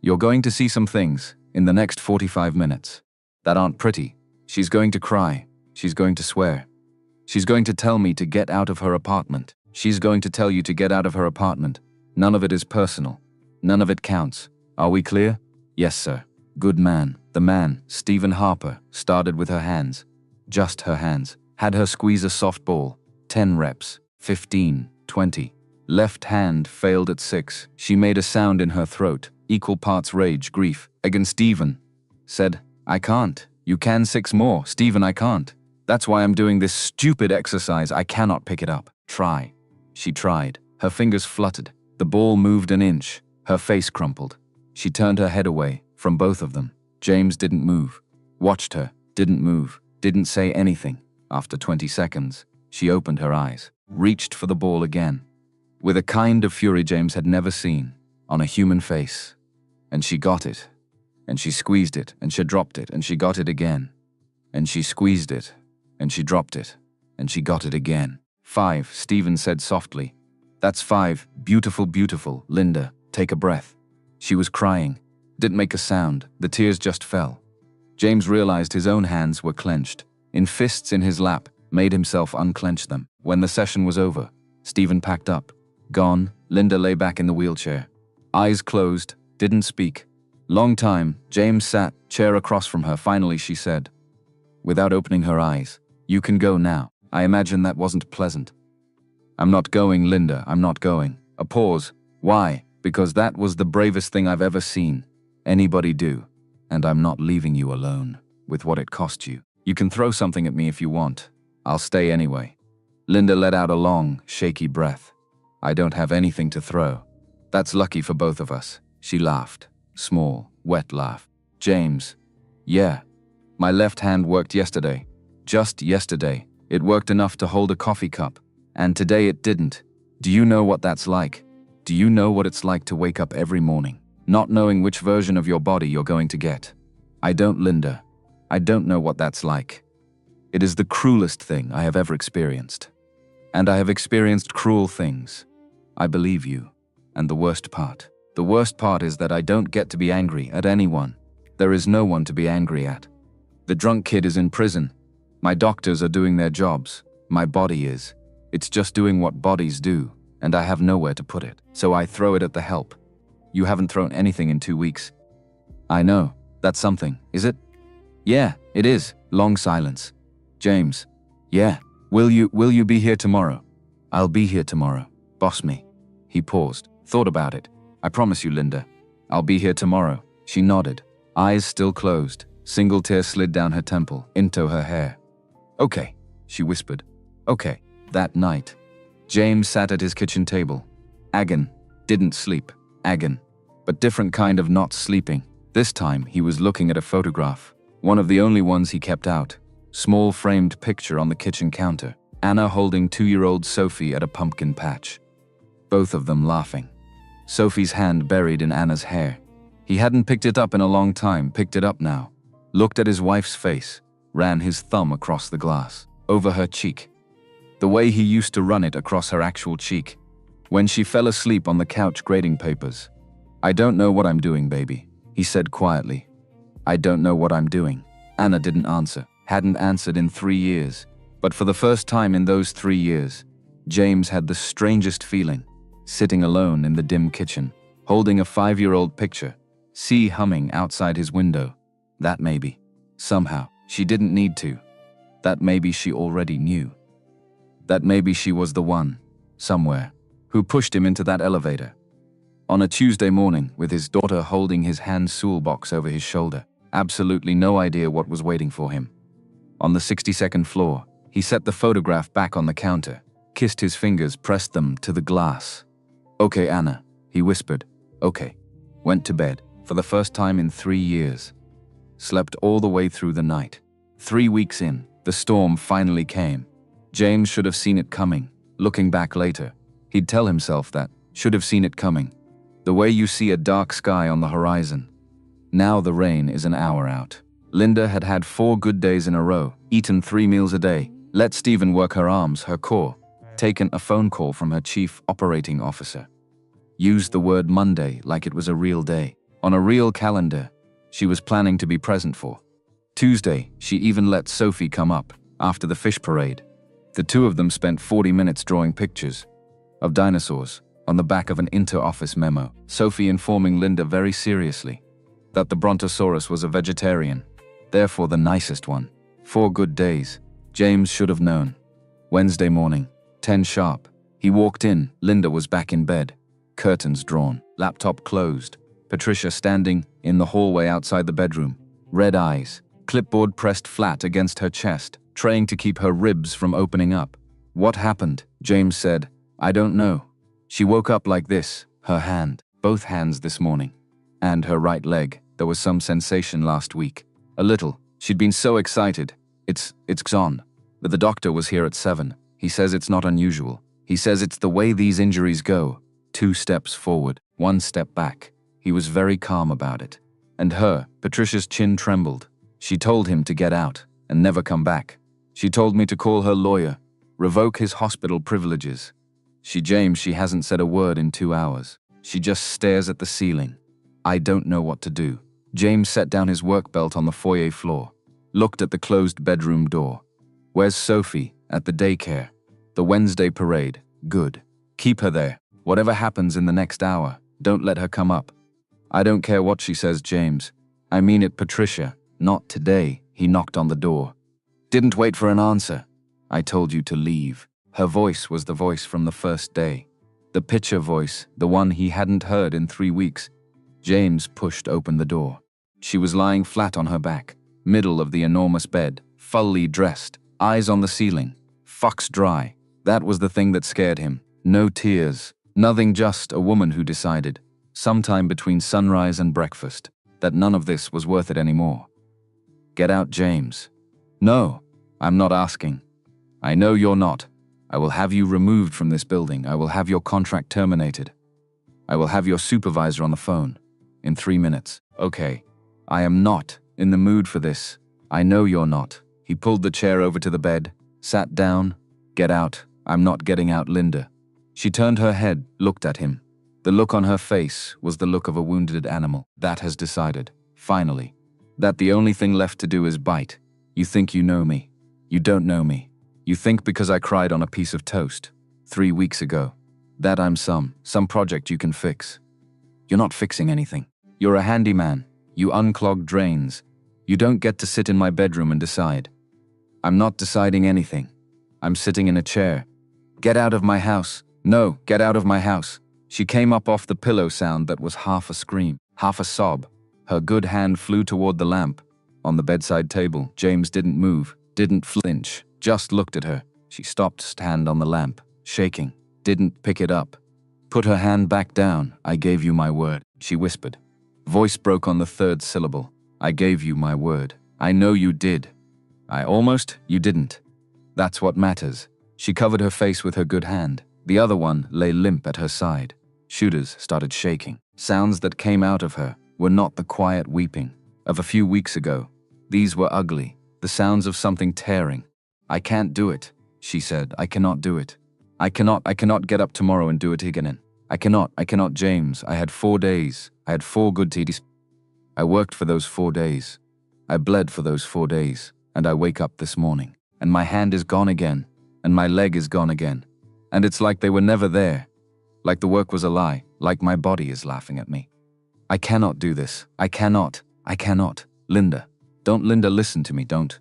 You're going to see some things in the next 45 minutes that aren't pretty. She's going to cry. She's going to swear. She's going to tell me to get out of her apartment. She's going to tell you to get out of her apartment. None of it is personal. None of it counts. Are we clear? Yes, sir. Good man. The man, Stephen Harper, started with her hands. Just her hands. Had her squeeze a softball. 10 reps. 15. 20. Left hand failed at 6. She made a sound in her throat, equal parts rage, grief. Against Stephen. Said, I can't. You can 6 more. Stephen, I can't. That's why I'm doing this stupid exercise. I cannot pick it up. Try. She tried. Her fingers fluttered. The ball moved an inch. Her face crumpled. She turned her head away from both of them. James didn't move. Watched her. Didn't move. Didn't say anything. After 20 seconds, she opened her eyes. Reached for the ball again. With a kind of fury James had never seen on a human face. And she got it. And she squeezed it. And she dropped it. And she got it again. And she squeezed it. And she dropped it. And she got it again. 5, Stephen said softly. That's 5. Beautiful, beautiful. Linda, take a breath. She was crying. Didn't make a sound. The tears just fell. James realized his own hands were clenched. In fists in his lap, made himself unclench them. When the session was over, Stephen packed up. Gone, Linda lay back in the wheelchair. Eyes closed, didn't speak. Long time. James sat, chair across from her. Finally, she said, without opening her eyes, "You can go now." I imagine that wasn't pleasant. "I'm not going, Linda, I'm not going." A pause. "Why?" "Because that was the bravest thing I've ever seen anybody do. And I'm not leaving you alone, with what it cost you. You can throw something at me if you want. I'll stay anyway." Linda let out a long, shaky breath. "I don't have anything to throw." "That's lucky for both of us." She laughed. Small, wet laugh. "James." "Yeah. My left hand worked yesterday. Just yesterday. It worked enough to hold a coffee cup. And today it didn't. Do you know what that's like? Do you know what it's like to wake up every morning, not knowing which version of your body you're going to get?" "I don't, Linda. I don't know what that's like. It is the cruelest thing I have ever experienced. And I have experienced cruel things. I believe you. And the worst part is that I don't get to be angry at anyone. There is no one to be angry at. The drunk kid is in prison. My doctors are doing their jobs. My body is. It's just doing what bodies do, and I have nowhere to put it. So I throw it at the help. You haven't thrown anything in 2 weeks." "I know. That's something, is it?" "Yeah, it is." Long silence. "James." "Yeah. Will you be here tomorrow?" "I'll be here tomorrow. Boss me." He paused, thought about it. "I promise you, Linda. I'll be here tomorrow." She nodded, eyes still closed. Single tear slid down her temple, into her hair. "Okay," she whispered. "Okay." That night, James sat at his kitchen table. Agon. Didn't sleep. Agon. But different kind of not sleeping. This time, he was looking at a photograph. One of the only ones he kept out. Small framed picture on the kitchen counter. Anna holding 2-year-old Sophie at a pumpkin patch. Both of them laughing. Sophie's hand buried in Anna's hair. He hadn't picked it up in a long time, picked it up now. Looked at his wife's face, ran his thumb across the glass, over her cheek. The way he used to run it across her actual cheek. When she fell asleep on the couch grading papers. "I don't know what I'm doing, baby," he said quietly. "I don't know what I'm doing." Anna didn't answer, hadn't answered in 3 years. But for the first time in those 3 years, James had the strangest feeling, sitting alone in the dim kitchen, holding a 5-year-old picture, sea humming outside his window. That maybe, somehow, she didn't need to. That maybe she already knew. That maybe she was the one, somewhere, who pushed him into that elevator. On a Tuesday morning, with his daughter holding his hand tool box over his shoulder, absolutely no idea what was waiting for him. On the 62nd floor, he set the photograph back on the counter, kissed his fingers, pressed them to the glass. "Okay, Anna," he whispered. "Okay." Went to bed, for the first time in 3 years. Slept all the way through the night. 3 weeks in, the storm finally came. James should have seen it coming. Looking back later, he'd tell himself that, should have seen it coming. The way you see a dark sky on the horizon. Now the rain is an hour out. Linda had had 4 good days in a row, eaten 3 meals a day, let Stephen work her arms, her core, taken a phone call from her chief operating officer. Used the word Monday like it was a real day, on a real calendar she was planning to be present for. Tuesday, she even let Sophie come up, after the fish parade. The two of them spent 40 minutes drawing pictures of dinosaurs on the back of an inter-office memo, Sophie informing Linda very seriously that the Brontosaurus was a vegetarian, therefore the nicest one. 4 good days. James should have known. Wednesday morning, 10 sharp. He walked in, Linda was back in bed. Curtains drawn, laptop closed. Patricia standing in the hallway outside the bedroom. Red eyes, clipboard pressed flat against her chest, trying to keep her ribs from opening up. "What happened?" James said. "I don't know. She woke up like this, her hand, both hands this morning. And her right leg, there was some sensation last week. A little. She'd been so excited. It's gone. But the doctor was here at 7. He says it's not unusual. He says it's the way these injuries go. 2 steps forward, 1 step back. He was very calm about it. And Patricia's chin trembled. She told him to get out and never come back. She told me to call her lawyer, revoke his hospital privileges. She hasn't said a word in 2 hours. She just stares at the ceiling. I don't know what to do." James set down his work belt on the foyer floor, looked at the closed bedroom door. "Where's Sophie? At the daycare. The Wednesday parade. Good. Keep her there. Whatever happens in the next hour, don't let her come up." I don't care what she says, James. I mean it, Patricia. Not today. He knocked on the door. Didn't wait for an answer. I told you to leave. Her voice was the voice from the first day. The pitcher voice, the one he hadn't heard in 3 weeks. James pushed open the door. She was lying flat on her back, middle of the enormous bed, fully dressed, eyes on the ceiling, fox dry. That was the thing that scared him. No tears, nothing, just a woman who decided, sometime between sunrise and breakfast, that none of this was worth it anymore. Get out, James. No, I'm not asking. I know you're not. I will have you removed from this building. I will have your contract terminated. I will have your supervisor on the phone. In 3 minutes. Okay. I am not in the mood for this. I know you're not. He pulled the chair over to the bed, sat down. Get out. I'm not getting out, Linda. She turned her head, looked at him. The look on her face was the look of a wounded animal. That has decided, finally, that the only thing left to do is bite. You think you know me. You don't know me. You think because I cried on a piece of toast 3 weeks ago, that I'm some project you can fix. You're not fixing anything. You're a handyman. You unclog drains. You don't get to sit in my bedroom and decide. I'm not deciding anything. I'm sitting in a chair. Get out of my house. No, get out of my house. She came up off the pillow, sound that was half a scream, half a sob. Her good hand flew toward the lamp. On the bedside table, James didn't move, didn't flinch, just looked at her. She stopped, hand on the lamp, shaking, didn't pick it up. Put her hand back down. I gave you my word, she whispered. Voice broke on the third syllable. I gave you my word. I know you did. You didn't. That's what matters. She covered her face with her good hand. The other one lay limp at her side. Shoulders started shaking. Sounds that came out of her were not the quiet weeping of a few weeks ago. These were ugly, the sounds of something tearing. I can't do it, she said. I cannot do it. I cannot get up tomorrow and do it again. I cannot, James. I had 4 days. I had 4 good TDs. I worked for those 4 days. I bled for those 4 days. And I wake up this morning, and my hand is gone again, and my leg is gone again. And it's like they were never there. Like the work was a lie, like my body is laughing at me. I cannot do this. I cannot. Linda. Don't, Linda, listen to me, don't.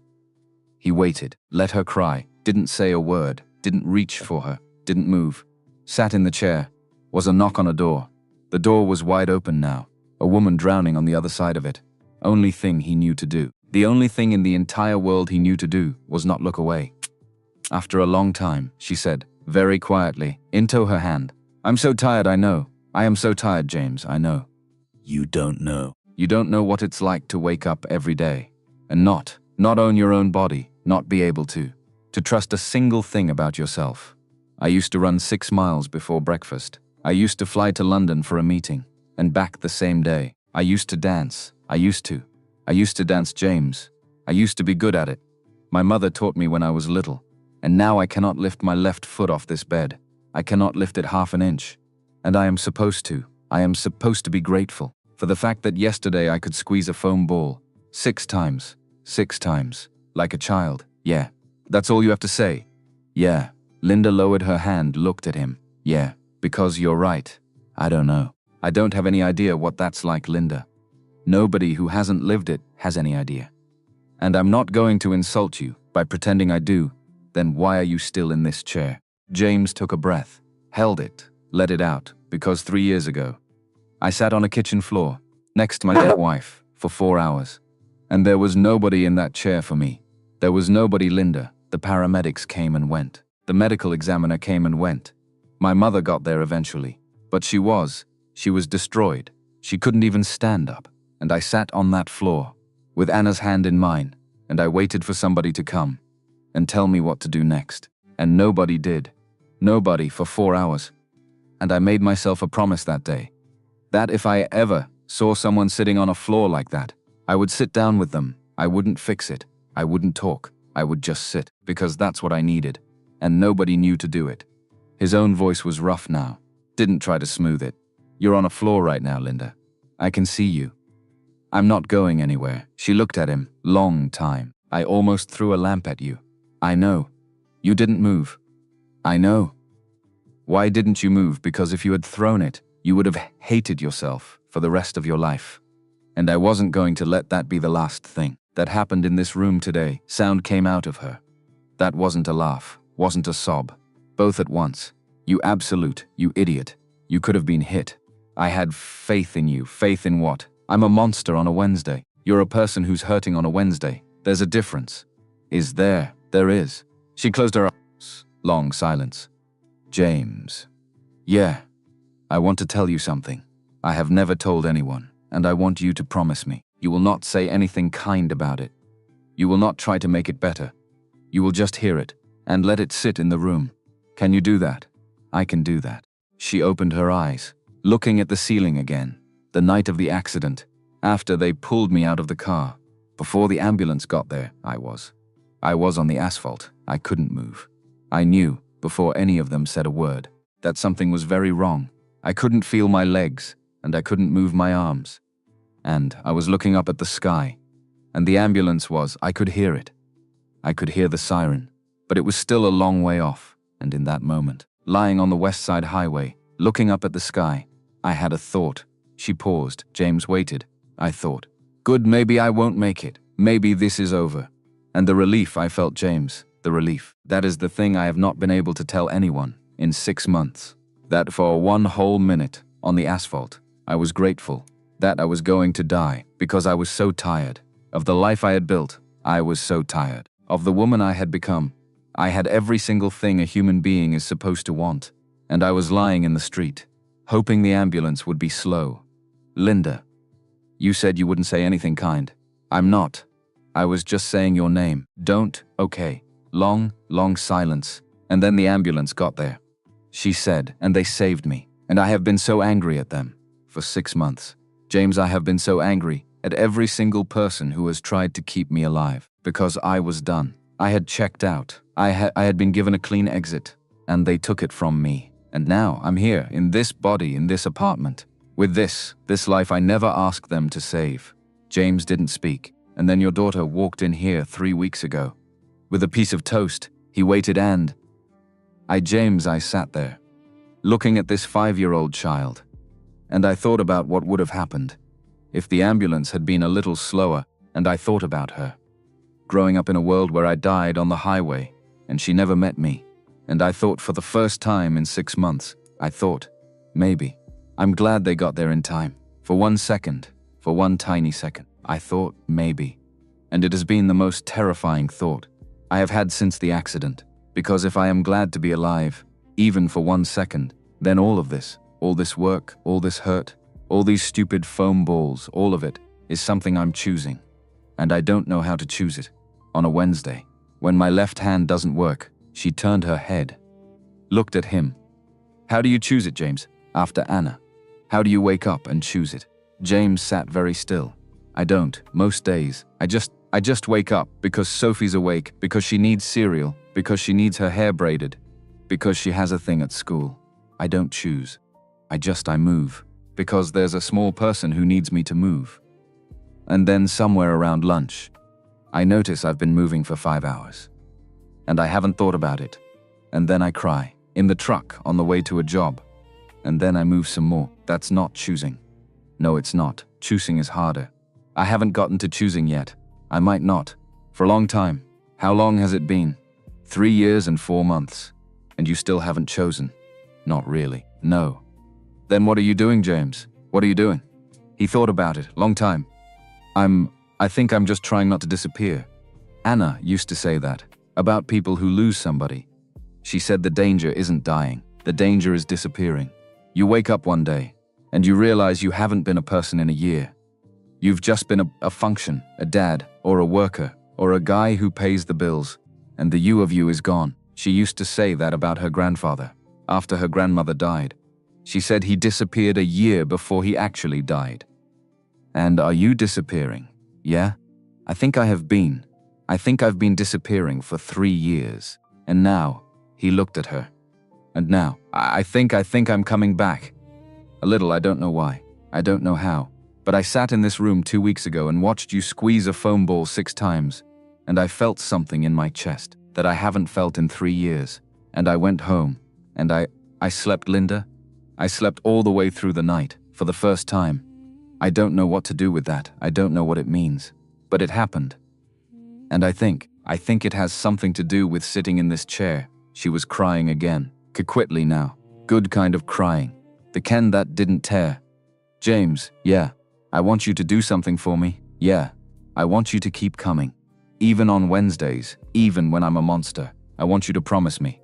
He waited, let her cry, didn't say a word, didn't reach for her, didn't move. Sat in the chair. Was a knock on a door. The door was wide open now. A woman drowning on the other side of it. Only thing he knew to do. The only thing in the entire world he knew to do was not look away. After a long time, she said, very quietly, into her hand. I'm so tired, I know. I am so tired, James, I know. You don't know. You don't know what it's like to wake up every day and not own your own body, not be able to trust a single thing about yourself. I used to run 6 miles before breakfast. I used to fly to London for a meeting and back the same day. I used to dance. I used to dance, James. I used to be good at it. My mother taught me when I was little. And now I cannot lift my left foot off this bed. I cannot lift it half an inch. And I am supposed to. I am supposed to be grateful for the fact that yesterday I could squeeze a foam ball 6 times. 6 times. Like a child. Yeah. That's all you have to say. Yeah. Linda lowered her hand, looked at him. Yeah. Because you're right. I don't know. I don't have any idea what that's like, Linda. Nobody who hasn't lived it has any idea. And I'm not going to insult you by pretending I do. Then why are you still in this chair? James took a breath, held it, let it out, because 3 years ago, I sat on a kitchen floor, next to my dead wife, for 4 hours. And there was nobody in that chair for me. There was nobody, Linda. The paramedics came and went. The medical examiner came and went. My mother got there eventually. But she was destroyed. She couldn't even stand up. And I sat on that floor, with Anna's hand in mine, and I waited for somebody to come and tell me what to do next. And nobody did. Nobody for 4 hours. And I made myself a promise that day, that if I ever saw someone sitting on a floor like that, I would sit down with them. I wouldn't fix it. I wouldn't talk. I would just sit, because that's what I needed. And nobody knew to do it. His own voice was rough now. Didn't try to smooth it. You're on a floor right now, Linda. I can see you. I'm not going anywhere. She looked at him. Long time. I almost threw a lamp at you. I know. You didn't move. I know. Why didn't you move? Because if you had thrown it, You would have hated yourself for the rest of your life. And I wasn't going to let that be the last thing that happened in this room today. Sound came out of her. That wasn't a laugh, wasn't a sob. Both at once. You idiot. You could have been hit. I had faith in you. Faith in what? I'm a monster on a Wednesday. You're a person who's hurting on a Wednesday. There's a difference. Is there? There is. She closed her eyes. Long silence. James. Yeah. I want to tell you something. I have never told anyone, and I want you to promise me. You will not say anything kind about it. You will not try to make it better. You will just hear it, and let it sit in the room. Can you do that? I can do that. She opened her eyes, looking at the ceiling again. The night of the accident, after they pulled me out of the car. Before the ambulance got there, I was on the asphalt. I couldn't move. I knew, before any of them said a word, that something was very wrong. I couldn't feel my legs, and I couldn't move my arms. And I was looking up at the sky, and the ambulance I could hear it. I could hear the siren, but it was still a long way off, and in that moment, lying on the West Side Highway, looking up at the sky, I had a thought. She paused. James waited. I thought, good, maybe I won't make it. Maybe this is over. And the relief I felt, James, the relief. That is the thing I have not been able to tell anyone in 6 months. That for 1 whole minute, on the asphalt, I was grateful that I was going to die because I was so tired of the life I had built. I was so tired of the woman I had become. I had every single thing a human being is supposed to want, and I was lying in the street, hoping the ambulance would be slow. Linda, you said you wouldn't say anything kind. I'm not. I was just saying your name. Don't, okay. Long silence, and then the ambulance got there. She said, and they saved me, and I have been so angry at them for 6 months. James, I have been so angry at every single person who has tried to keep me alive, because I was done. I had checked out. I had been given a clean exit, and they took it from me. And now I'm here, in this body, in this apartment, with this life I never asked them to save. James didn't speak, and then your daughter walked in here 3 weeks ago. With a piece of toast, he waited and... I sat there, looking at this 5-year-old child, and I thought about what would have happened if the ambulance had been a little slower, and I thought about her. Growing up in a world where I died on the highway, and she never met me, and I thought for the first time in 6 months, I thought, maybe. I'm glad they got there in time. For 1 second, for 1 tiny second, I thought, maybe. And it has been the most terrifying thought I have had since the accident. Because if I am glad to be alive, even for 1 second, then all this work, all this hurt, all these stupid foam balls, all of it is something I'm choosing. And I don't know how to choose it. On a Wednesday, when my left hand doesn't work, she turned her head, looked at him. How do you choose it, James? After Anna. How do you wake up and choose it? James sat very still. I don't. Most days, I just wake up because Sophie's awake, because she needs cereal, because she needs her hair braided, because she has a thing at school. I don't choose. I move, because there's a small person who needs me to move. And then somewhere around lunch, I notice I've been moving for 5 hours. And I haven't thought about it. And then I cry, in the truck on the way to a job. And then I move some more. That's not choosing. No, it's not. Choosing is harder. I haven't gotten to choosing yet. I might not. For a long time. How long has it been? 3 years and 4 months. And you still haven't chosen? Not really. No. Then what are you doing, James? What are you doing? He thought about it. Long time. I think I'm just trying not to disappear. Anna used to say that. About people who lose somebody. She said the danger isn't dying. The danger is disappearing. You wake up one day, and you realize you haven't been a person in a year. You've just been a function, a dad, or a worker, or a guy who pays the bills, and the you of you is gone. She used to say that about her grandfather, after her grandmother died. She said he disappeared a year before he actually died. And are you disappearing? Yeah? I think I have been. I think I've been disappearing for 3 years. And now, he looked at her. And now, I think I'm coming back. A little, I don't know why. I don't know how. But I sat in this room 2 weeks ago and watched you squeeze a foam ball 6 times. And I felt something in my chest that I haven't felt in 3 years. And I went home. And I slept, Linda. I slept all the way through the night, for the first time. I don't know what to do with that. I don't know what it means. But it happened. And I think it has something to do with sitting in this chair. She was crying again. Quickly now. Good kind of crying. The Ken that didn't tear. James, yeah. I want you to do something for me. Yeah. I want you to keep coming. Even on Wednesdays, even when I'm a monster. I want you to promise me.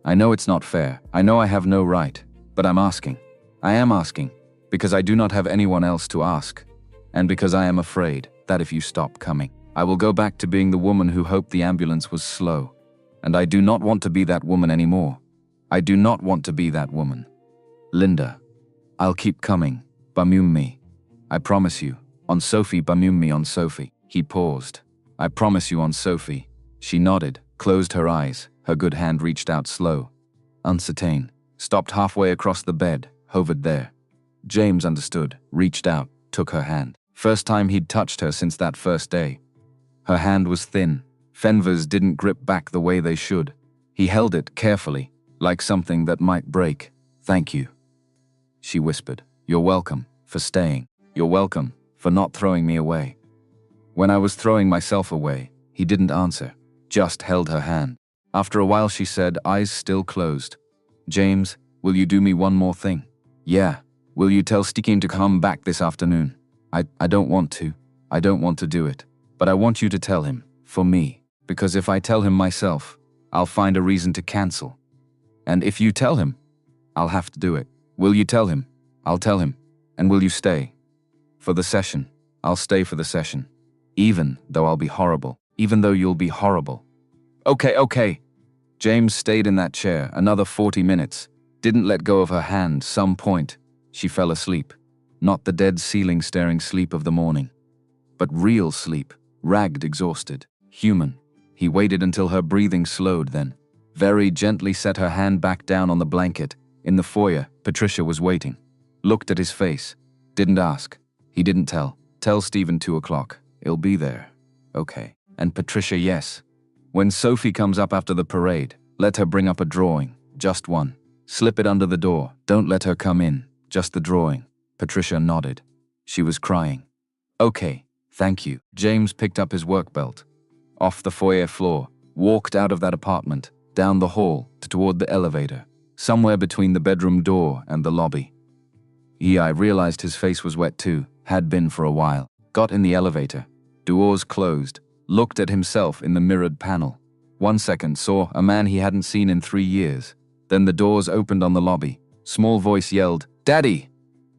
I know it's not fair. I know I have no right. But I'm asking. I am asking. Because I do not have anyone else to ask. And because I am afraid that if you stop coming, I will go back to being the woman who hoped the ambulance was slow. And I do not want to be that woman anymore. I do not want to be that woman. Linda, I'll keep coming. Bamum me. I promise you. On Sophie, bamum me on Sophie. He paused. I promise you on Sophie. She nodded, closed her eyes. Her good hand reached out slow. Uncertain. Stopped halfway across the bed, hovered there. James understood, reached out, took her hand. First time he'd touched her since that first day. Her hand was thin. Fenver's didn't grip back the way they should. He held it carefully, like something that might break. Thank you. She whispered. You're welcome for staying. You're welcome for not throwing me away. When I was throwing myself away, he didn't answer, just held her hand. After a while she said, eyes still closed. James, will you do me one more thing? Yeah. Will you tell Stikin to come back this afternoon? I don't want to. I don't want to do it. But I want you to tell him, for me. Because if I tell him myself, I'll find a reason to cancel. And if you tell him, I'll have to do it. Will you tell him? I'll tell him. And will you stay? For the session. I'll stay for the session. Even though I'll be horrible. Even though you'll be horrible. Okay. James stayed in that chair another 40 minutes. Didn't let go of her hand. Some point, she fell asleep. Not the dead ceiling staring sleep of the morning. But real sleep. Ragged, exhausted. Human. He waited until her breathing slowed, then very gently set her hand back down on the blanket. In the foyer, Patricia was waiting. Looked at his face. Didn't ask. He didn't tell. Tell Stephen 2 o'clock. He'll be there. Okay. And Patricia, yes. When Sophie comes up after the parade, let her bring up a drawing. Just one. Slip it under the door. Don't let her come in. Just the drawing. Patricia nodded. She was crying. Okay. Thank you. James picked up his work belt. Off the foyer floor. Walked out of that apartment. Down the hall toward the elevator. Somewhere between the bedroom door and the lobby. I realized his face was wet too. Had been for a while. Got in the elevator. Doors closed. Looked at himself in the mirrored panel. 1 second saw a man he hadn't seen in 3 years. Then the doors opened on the lobby. Small voice yelled, "Daddy!"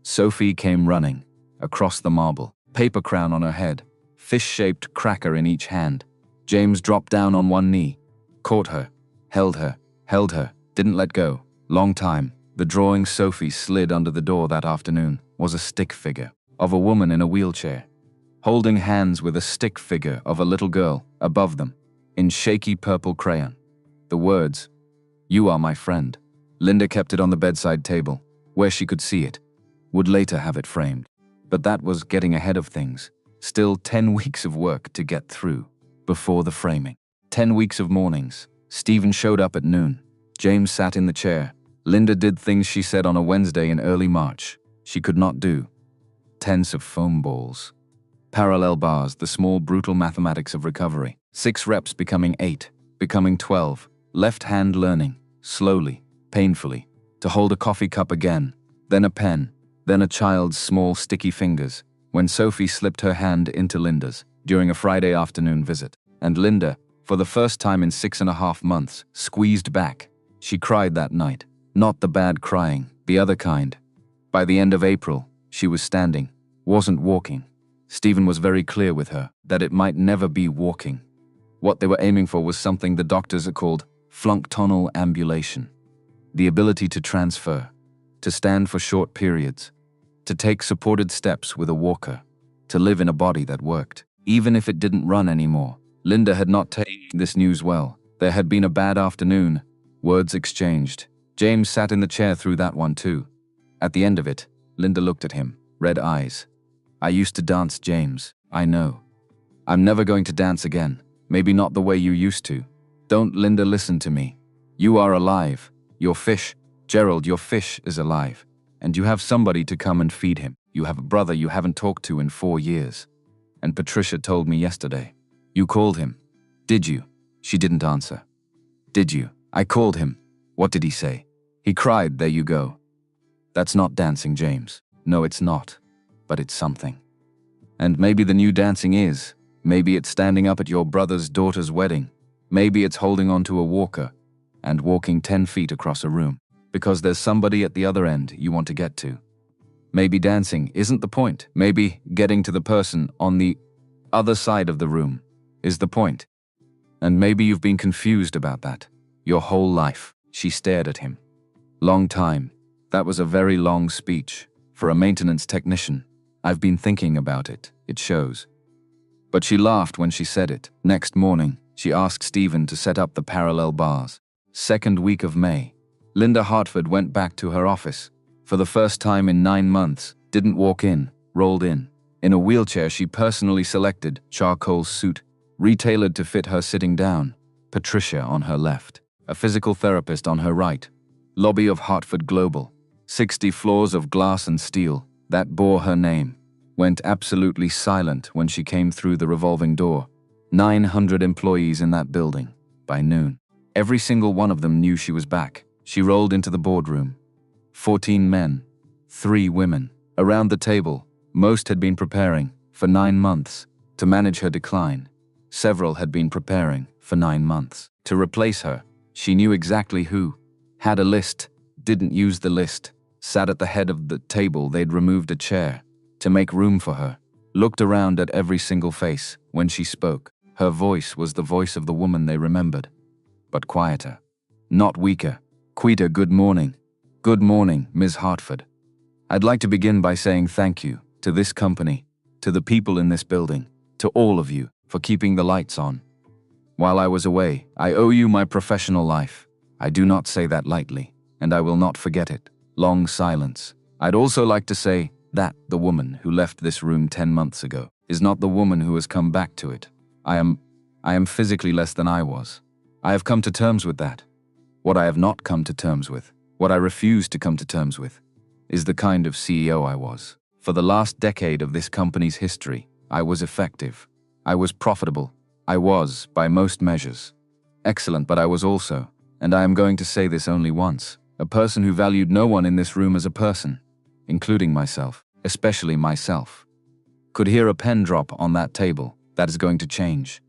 Sophie came running. Across the marble. Paper crown on her head. Fish-shaped cracker in each hand. James dropped down on one knee. Caught her. Held her. Didn't let go. Long time. The drawing Sophie slid under the door that afternoon was a stick figure of a woman in a wheelchair. Holding hands with a stick figure of a little girl above them. In shaky purple crayon. The words, "You are my friend." Linda kept it on the bedside table, where she could see it. Would later have it framed. But that was getting ahead of things. Still 10 weeks of work to get through, before the framing. 10 weeks of mornings. Stephen showed up at noon. James sat in the chair. Linda did things she said on a Wednesday in early March she could not do. Tens of foam balls. Parallel bars, the small brutal mathematics of recovery. 6 reps becoming 8, becoming 12. Left hand learning, slowly, painfully, to hold a coffee cup again, then a pen, then a child's small sticky fingers, when Sophie slipped her hand into Linda's during a Friday afternoon visit. And Linda, for the first time in 6.5 months, squeezed back. She cried that night. Not the bad crying, the other kind. By the end of April, she was standing, wasn't walking. Stephen was very clear with her that it might never be walking. What they were aiming for was something the doctors had called functional ambulation. The ability to transfer, to stand for short periods, to take supported steps with a walker, to live in a body that worked, even if it didn't run anymore. Linda had not taken this news well. There had been a bad afternoon. Words exchanged. James sat in the chair through that one too. At the end of it, Linda looked at him, red eyes. "I used to dance, James. I know. I'm never going to dance again. Maybe not the way you used to. Don't, Linda, listen to me. You are alive. Your fish, Gerald, your fish is alive. And you have somebody to come and feed him. You have a brother you haven't talked to in 4 years. And Patricia told me yesterday. You called him. Did you? She didn't answer. Did you? I called him. What did he say? He cried, there you go. That's not dancing, James. No, it's not. But it's something. And maybe the new dancing is. Maybe it's standing up at your brother's daughter's wedding. Maybe it's holding onto a walker and walking 10 feet across a room because there's somebody at the other end you want to get to. Maybe dancing isn't the point. Maybe getting to the person on the other side of the room is the point. And maybe you've been confused about that your whole life. She stared at him. Long time. That was a very long speech for a maintenance technician. I've been thinking about it. It shows. But she laughed when she said it. Next morning, she asked Stephen to set up the parallel bars. Second week of May. Linda Hartford went back to her office. For the first time in 9 months, didn't walk in, rolled in. In a wheelchair she personally selected, charcoal suit, retailored to fit her sitting down. Patricia on her left. A physical therapist on her right. Lobby of Hartford Global. 60 floors of glass and steel. That bore her name. Went absolutely silent when she came through the revolving door. 900 employees in that building. By noon. Every single one of them knew she was back. She rolled into the boardroom. 14 men. 3 women. Around the table, most had been preparing, for 9 months, to manage her decline. Several had been preparing, for 9 months, to replace her. She knew exactly who. Had a list, didn't use the list. Sat at the head of the table, they'd removed a chair to make room for her. Looked around at every single face when she spoke. Her voice was the voice of the woman they remembered. But quieter. Not weaker. Quieter. Good morning. Good morning, Ms. Hartford. I'd like to begin by saying thank you to this company, to the people in this building, to all of you for keeping the lights on. While I was away, I owe you my professional life. I do not say that lightly, and I will not forget it. Long silence. I'd also like to say that the woman who left this room 10 months ago is not the woman who has come back to it. I am physically less than I was. I have come to terms with that. What I have not come to terms with, what I refuse to come to terms with, is the kind of CEO I was. For the last decade of this company's history, I was effective. I was profitable. I was, by most measures, excellent, but I was also, and I am going to say this only once, a person who valued no one in this room as a person, including myself, especially myself. Could hear a pen drop on that table. That is going to change.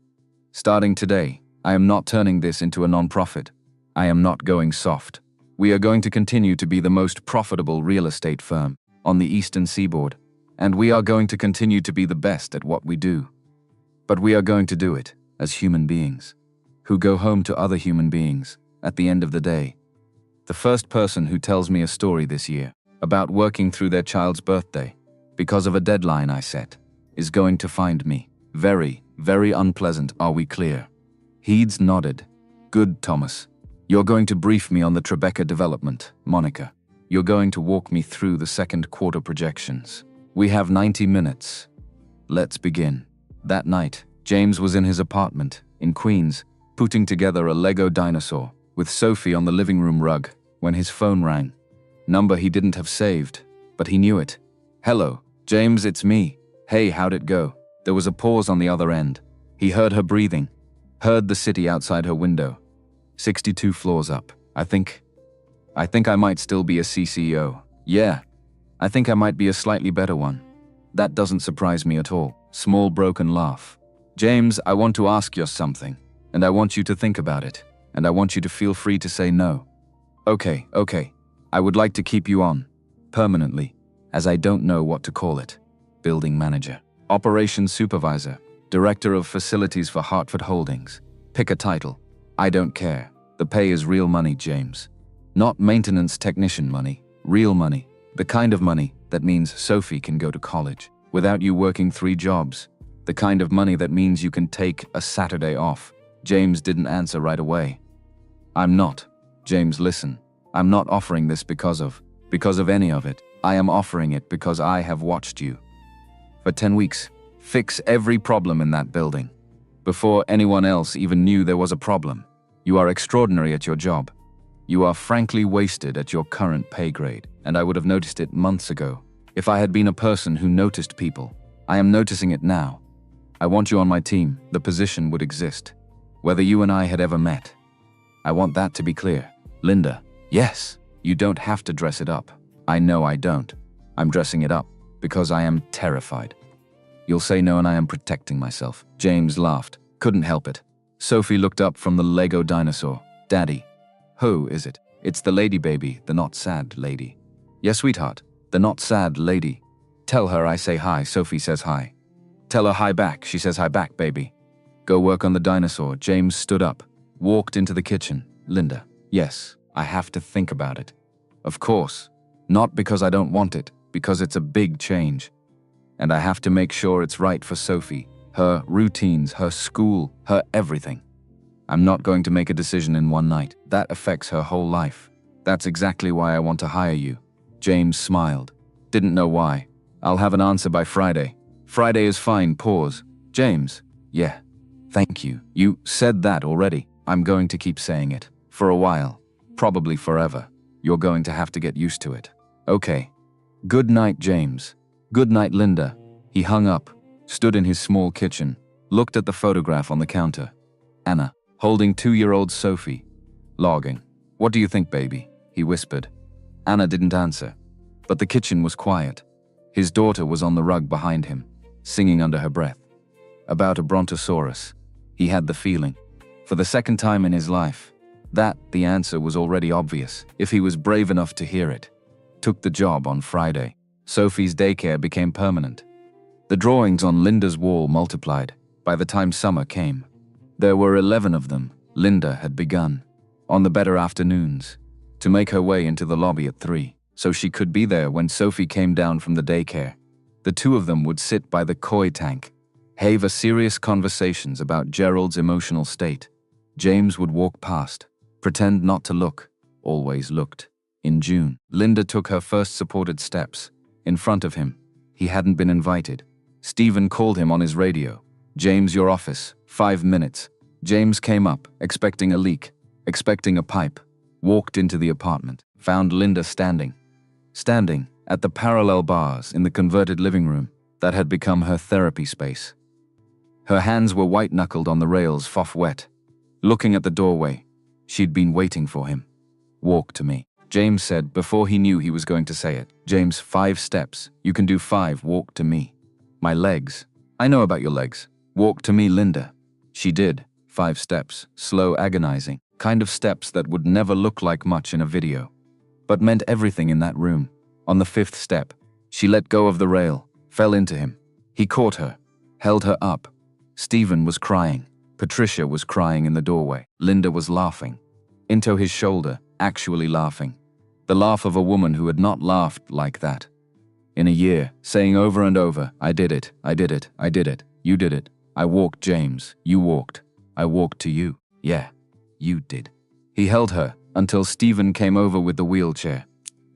Starting today, I am not turning this into a non-profit. I am not going soft. We are going to continue to be the most profitable real estate firm on the Eastern Seaboard, and we are going to continue to be the best at what we do. But we are going to do it as human beings, who go home to other human beings at the end of the day. The first person who tells me a story this year about working through their child's birthday because of a deadline I set is going to find me very, very unpleasant. Are we clear? Heeds nodded. Good, Thomas. You're going to brief me on the Tribeca development, Monica. You're going to walk me through the second quarter projections. We have 90 minutes. Let's begin. That night, James was in his apartment in Queens, putting together a Lego dinosaur with Sophie on the living room rug when his phone rang. Number he didn't have saved, but he knew it. Hello, James, it's me. Hey, how'd it go? There was a pause on the other end. He heard her breathing, heard the city outside her window. 62 floors up. I think I might still be a CCO. Yeah, I think I might be a slightly better one. That doesn't surprise me at all. Small broken laugh. James, I want to ask you something, and I want you to think about it, and I want you to feel free to say no. Okay. I would like to keep you on, permanently, as I don't know what to call it. Building manager. Operations supervisor. Director of facilities for Hartford Holdings. Pick a title. I don't care. The pay is real money, James. Not maintenance technician money. Real money. The kind of money that means Sophie can go to college without you working 3 jobs. The kind of money that means you can take a Saturday off. James didn't answer right away. I'm not. James, listen. I'm not offering this because of any of it. I am offering it because I have watched you for 10 weeks. Fix every problem in that building. Before anyone else even knew there was a problem. You are extraordinary at your job. You are frankly wasted at your current pay grade. and I would have noticed it months ago. If I had been a person who noticed people, I am noticing it now. I want you on my team. The position would exist, whether you and I had ever met. I want that to be clear. Linda, yes, you don't have to dress it up. I know I don't. I'm dressing it up because I am terrified. You'll say no and I am protecting myself. James laughed. Couldn't help it. Sophie looked up from the Lego dinosaur. Daddy. Who is it? It's the lady baby, the not sad lady. Yes, sweetheart, the not sad lady. Tell her I say hi. Sophie says hi. Tell her hi back. She says hi back, baby. Go work on the dinosaur. James stood up, walked into the kitchen. Linda. Yes, I have to think about it. Of course. Not because I don't want it, because it's a big change. And I have to make sure it's right for Sophie, her routines, her school, her everything. I'm not going to make a decision in one night. That affects her whole life. That's exactly why I want to hire you. James smiled. Didn't know why. I'll have an answer by Friday. Friday is fine. Pause. James. Yeah. Thank you. You said that already. I'm going to keep saying it. For a while. Probably forever. You're going to have to get used to it. Okay. Good night, James. Good night, Linda. He hung up, stood in his small kitchen, looked at the photograph on the counter. Anna, holding 2-year-old Sophie. Logging. What do you think, baby? He whispered. Anna didn't answer, but the kitchen was quiet. His daughter was on the rug behind him, singing under her breath. About a brontosaurus. He had the feeling. For the second time in his life, that the answer was already obvious, if he was brave enough to hear it. Took the job on Friday. Sophie's daycare became permanent. The drawings on Linda's wall multiplied by the time summer came. There were 11 of them. Linda had begun, on the better afternoons, to make her way into the lobby at 3, so she could be there when Sophie came down from the daycare. The two of them would sit by the koi tank, have serious conversations about Gerald's emotional state. James would walk past, pretend not to look, always looked. In June, Linda took her first supported steps. In front of him, he hadn't been invited. Stephen called him on his radio. James, your office, 5 minutes. James came up, expecting a leak, expecting a pipe. Walked into the apartment, found Linda standing at the parallel bars in the converted living room that had become her therapy space. Her hands were white-knuckled on the rails, wet. Looking at the doorway, she'd been waiting for him. Walk to me, James said before he knew he was going to say it. James, 5 steps. You can do 5. Walk to me. My legs. I know about your legs. Walk to me, Linda. She did. 5 steps. Slow, agonizing. Kind of steps that would never look like much in a video, but meant everything in that room. On the 5th step, she let go of the rail, fell into him. He caught her, held her up. Stephen was crying. Patricia was crying in the doorway. Linda was laughing. Into his shoulder, actually laughing. The laugh of a woman who had not laughed like that in a year, saying over and over, I did it, I did it, I did it, you did it. I walked, James, you walked. I walked to you. Yeah, you did. He held her until Stephen came over with the wheelchair.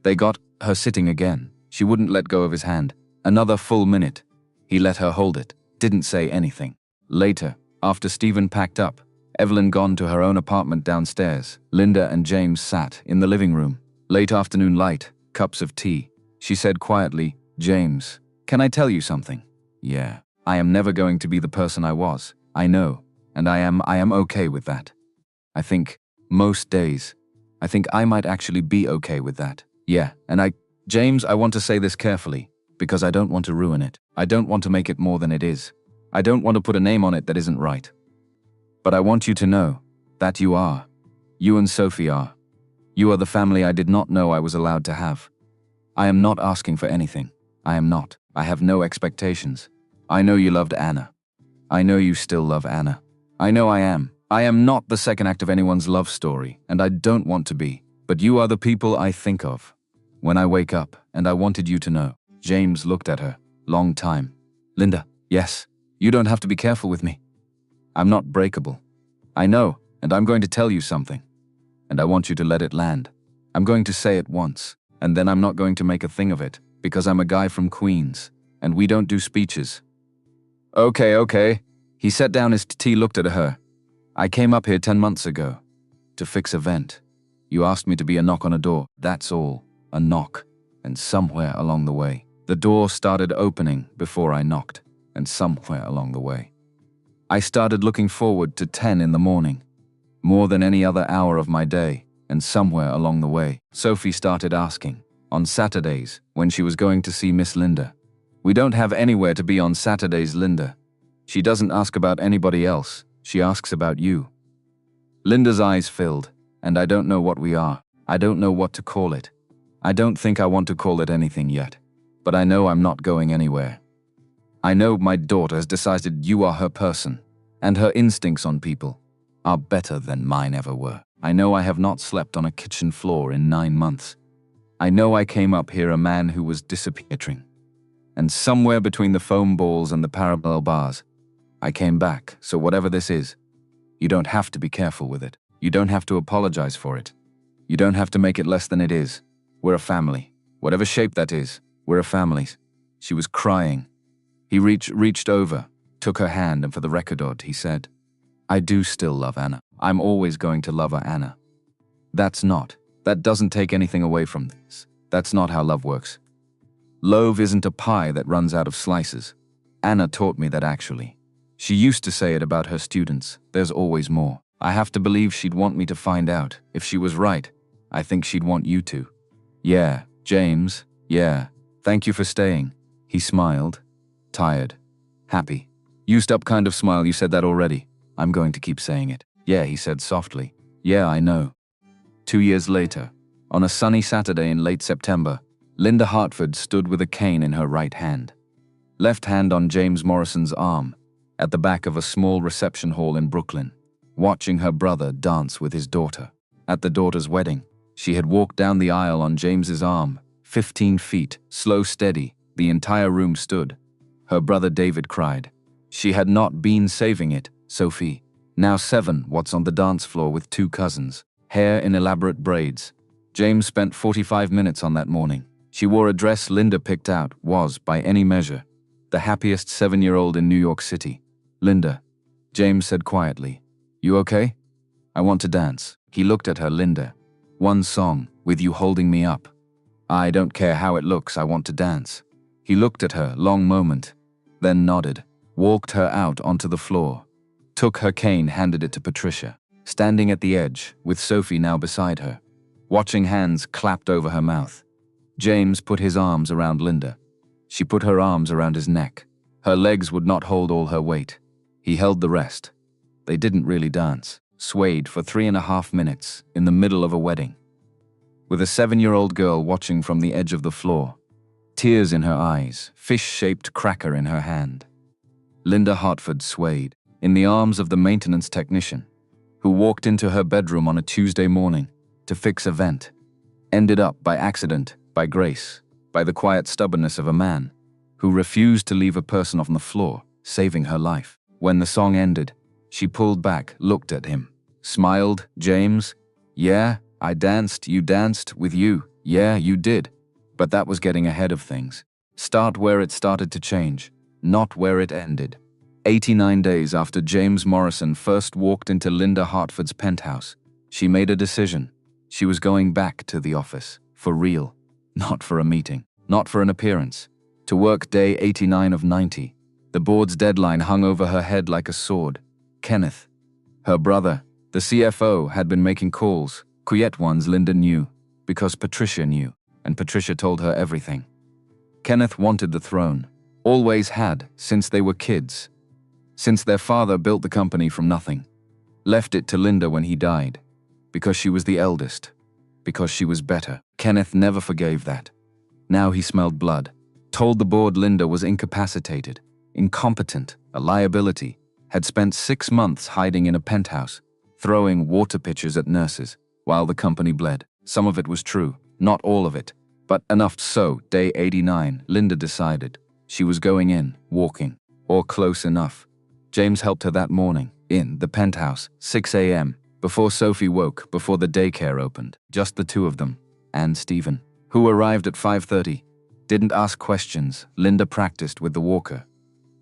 They got her sitting again. She wouldn't let go of his hand. Another full minute. He let her hold it, didn't say anything. Later, after Stephen packed up, Evelyn gone to her own apartment downstairs, Linda and James sat in the living room. Late afternoon light, cups of tea. She said quietly, James, can I tell you something? Yeah, I am never going to be the person I was. I know, and I am okay with that. I think, most days, I think I might actually be okay with that. Yeah, and James, I want to say this carefully, because I don't want to ruin it. I don't want to make it more than it is. I don't want to put a name on it that isn't right. But I want you to know that you are. You and Sophie are. You are the family I did not know I was allowed to have. I am not asking for anything. I am not. I have no expectations. I know you loved Anna. I know you still love Anna. I know I am. I am not the second act of anyone's love story, and I don't want to be. But you are the people I think of when I wake up, and I wanted you to know. James looked at her. Long time. Linda, yes, you don't have to be careful with me. I'm not breakable. I know, and I'm going to tell you something. And I want you to let it land. I'm going to say it once, and then I'm not going to make a thing of it, because I'm a guy from Queens, and we don't do speeches. Okay. He set down his tea, looked at her. I came up here 10 months ago to fix a vent. You asked me to be a knock on a door. That's all. A knock. And somewhere along the way, the door started opening before I knocked, and somewhere along the way, I started looking forward to 10 in the morning, more than any other hour of my day, and somewhere along the way, Sophie started asking, on Saturdays, when she was going to see Miss Linda. We don't have anywhere to be on Saturdays, Linda. She doesn't ask about anybody else, she asks about you. Linda's eyes filled, and I don't know what we are. I don't know what to call it. I don't think I want to call it anything yet, but I know I'm not going anywhere. I know my daughter has decided you are her person, and her instincts on people are better than mine ever were. I know I have not slept on a kitchen floor in 9 months. I know I came up here a man who was disappearing. And somewhere between the foam balls and the parallel bars, I came back, so whatever this is, you don't have to be careful with it. You don't have to apologize for it. You don't have to make it less than it is. We're a family. Whatever shape that is, we're a family. She was crying. He reached over, took her hand, and for the record, he said, I do still love Anna. I'm always going to love her, Anna. That doesn't take anything away from this. That's not how love works. Loaf isn't a pie that runs out of slices. Anna taught me that actually. She used to say it about her students, there's always more. I have to believe she'd want me to find out. If she was right, I think she'd want you to. Yeah, James, yeah. Thank you for staying. He smiled. Tired. Happy. Used up kind of smile, you said that already. I'm going to keep saying it. Yeah, he said softly. Yeah, I know. 2 years later, on a sunny Saturday in late September, Linda Hartford stood with a cane in her right hand. Left hand on James Morrison's arm, at the back of a small reception hall in Brooklyn, watching her brother dance with his daughter. At the daughter's wedding, she had walked down the aisle on James's arm, 15 feet, slow, steady. The entire room stood. Her brother David cried. She had not been saving it, Sophie. Now 7, what's on the dance floor with 2 cousins, hair in elaborate braids. James spent 45 minutes on that morning. She wore a dress Linda picked out, was, by any measure, the happiest 7-year-old in New York City. Linda, James said quietly, you okay? I want to dance. He looked at her. Linda, one song, with you holding me up. I don't care how it looks, I want to dance. He looked at her, long moment, then nodded, walked her out onto the floor, took her cane, handed it to Patricia, standing at the edge, with Sophie now beside her. Watching hands clapped over her mouth. James put his arms around Linda. She put her arms around his neck. Her legs would not hold all her weight. He held the rest. They didn't really dance, swayed for 3.5 minutes in the middle of a wedding, with a 7-year-old girl watching from the edge of the floor, tears in her eyes, fish-shaped cracker in her hand. Linda Hartford swayed in the arms of the maintenance technician, who walked into her bedroom on a Tuesday morning to fix a vent, ended up by accident, by grace, by the quiet stubbornness of a man who refused to leave a person on the floor, saving her life. When the song ended, she pulled back, looked at him, smiled. James, yeah, I danced, you danced with you, yeah, you did. But that was getting ahead of things. Start where it started to change, not where it ended. 89 days after James Morrison first walked into Linda Hartford's penthouse, she made a decision. She was going back to the office, for real, not for a meeting, not for an appearance. To work day 89 of 90. The board's deadline hung over her head like a sword. Kenneth, her brother, the CFO, had been making calls, quiet ones Linda knew, because Patricia knew, and Patricia told her everything. Kenneth wanted the throne, always had, since they were kids, since their father built the company from nothing, left it to Linda when he died, because she was the eldest, because she was better. Kenneth never forgave that. Now he smelled blood. Told the board Linda was incapacitated, incompetent, a liability, had spent 6 months hiding in a penthouse, throwing water pitchers at nurses, while the company bled. Some of it was true, not all of it, but enough so. Day 89, Linda decided. She was going in, walking, or close enough. James helped her that morning, in the penthouse, 6 a.m., before Sophie woke, before the daycare opened. Just the two of them, and Stephen, who arrived at 5:30. Didn't ask questions. Linda practiced with the walker.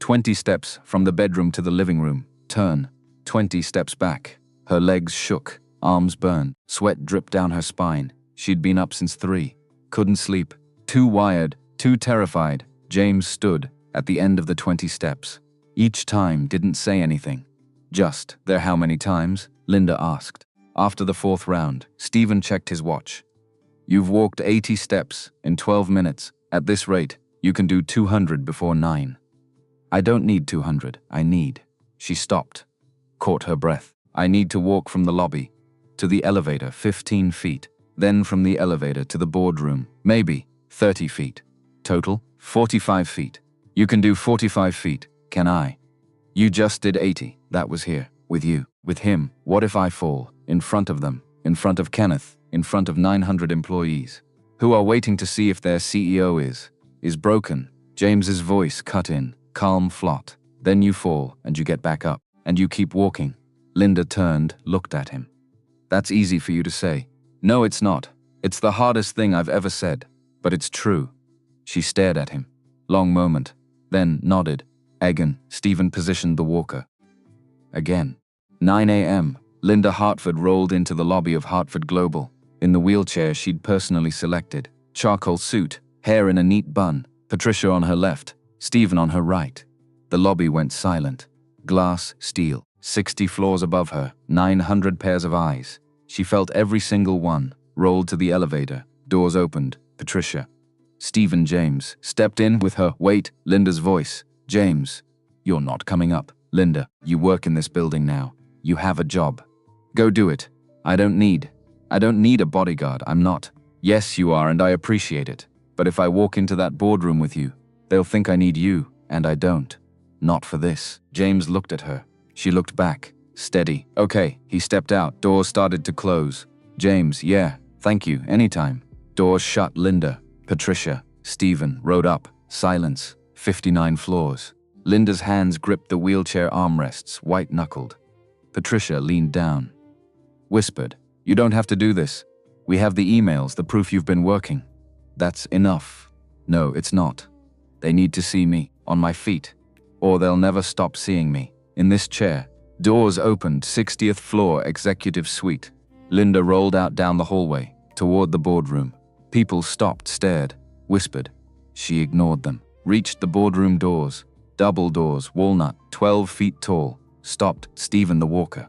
20 steps from the bedroom to the living room. Turn. 20 steps back. Her legs shook, arms burned, sweat dripped down her spine. She'd been up since 3. Couldn't sleep. Too wired, too terrified, James stood at the end of the 20 steps. Each time didn't say anything. Just, there how many times? Linda asked. After the 4th round, Stephen checked his watch. You've walked 80 steps in 12 minutes. At this rate, you can do 200 before 9. I don't need 200, I need. She stopped, caught her breath. I need to walk from the lobby to the elevator 15 feet, then from the elevator to the boardroom, maybe 30 feet. Total, 45 feet. You can do 45 feet, can I? You just did 80, that was here, with you, with him. What if I fall, in front of them, in front of Kenneth, in front of 900 employees, who are waiting to see if their CEO is broken? James's voice cut in, calm flot. Then you fall, and you get back up, and you keep walking. Linda turned, looked at him. That's easy for you to say. No, it's not. It's the hardest thing I've ever said, but it's true. She stared at him. Long moment, then nodded. Again, Stephen positioned the walker. Again. 9 a.m. Linda Hartford rolled into the lobby of Hartford Global, in the wheelchair she'd personally selected. Charcoal suit, hair in a neat bun, Patricia on her left, Stephen on her right. The lobby went silent. Glass, steel, 60 floors above her, 900 pairs of eyes. She felt every single one. Rolled to the elevator, doors opened. Patricia. Stephen James stepped in with her. Wait, Linda's voice. James, you're not coming up. Linda, you work in this building now. You have a job. Go do it. I don't need a bodyguard, I'm not. Yes, you are, and I appreciate it. But if I walk into that boardroom with you, they'll think I need you, and I don't. Not for this. James looked at her. She looked back. Steady. Okay, he stepped out. Doors started to close. James, yeah, thank you, anytime. Doors shut. Linda, Patricia, Stephen rode up. Silence. 59 floors. Linda's hands gripped the wheelchair armrests, white-knuckled. Patricia leaned down. Whispered, you don't have to do this. We have the emails, the proof you've been working. That's enough. No, it's not. They need to see me, on my feet. Or they'll never stop seeing me. In this chair. Doors opened, 60th floor executive suite. Linda rolled out down the hallway, toward the boardroom. People stopped, stared, whispered. She ignored them. Reached the boardroom doors. Double doors, walnut, 12 feet tall. Stopped. Stephen the walker.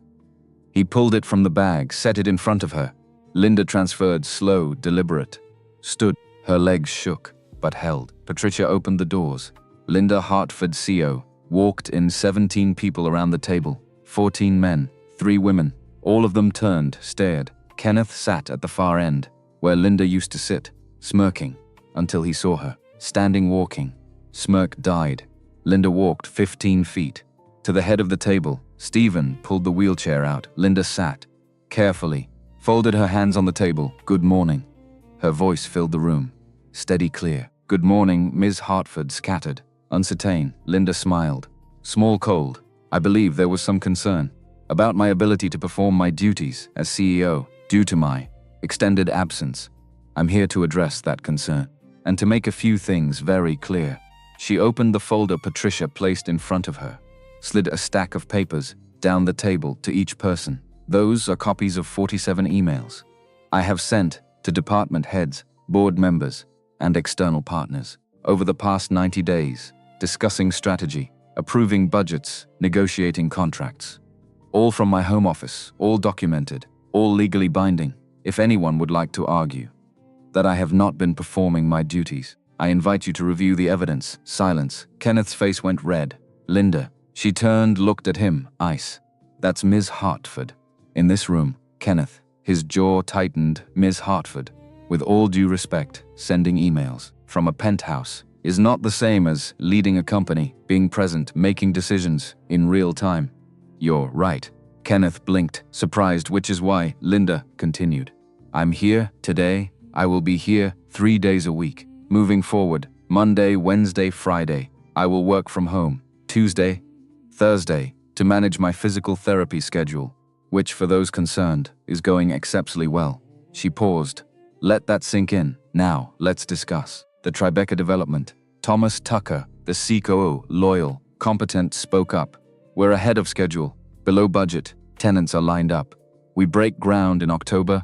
He pulled it from the bag, set it in front of her. Linda transferred, slow, deliberate. Stood. Her legs shook, but held. Patricia opened the doors. Linda Hartford, CO, walked in. 17 people around the table. 14 men, 3 women. All of them turned, stared. Kenneth sat at the far end, where Linda used to sit, smirking, until he saw her, standing walking. Smirk died. Linda walked 15 feet. To the head of the table, Stephen pulled the wheelchair out. Linda sat, carefully, folded her hands on the table. Good morning. Her voice filled the room, steady, clear. Good morning, Ms. Hartford. Scattered, uncertain. Linda smiled. Small cold. I believe there was some concern about my ability to perform my duties as CEO due to my extended absence. I'm here to address that concern and to make a few things very clear. She opened the folder Patricia placed in front of her, slid a stack of papers down the table to each person. Those are copies of 47 emails I have sent to department heads, board members, and external partners over the past 90 days, discussing strategy, approving budgets, negotiating contracts. All from my home office, all documented, all legally binding. If anyone would like to argue that I have not been performing my duties, I invite you to review the evidence. Silence. Kenneth's face went red. Linda. She turned, looked at him. Ice. That's Ms. Hartford. In this room, Kenneth. His jaw tightened. Ms. Hartford. With all due respect, sending emails from a penthouse is not the same as leading a company, being present, making decisions in real time. You're right. Kenneth blinked, surprised, which is why Linda continued. I'm here today. I will be here 3 days a week. Moving forward, Monday, Wednesday, Friday, I will work from home. Tuesday, Thursday, to manage my physical therapy schedule, which for those concerned is going exceptionally well. She paused. Let that sink in. Now, let's discuss the Tribeca development. Thomas Tucker, the COO, loyal, competent, spoke up. We're ahead of schedule, below budget, tenants are lined up. We break ground in October.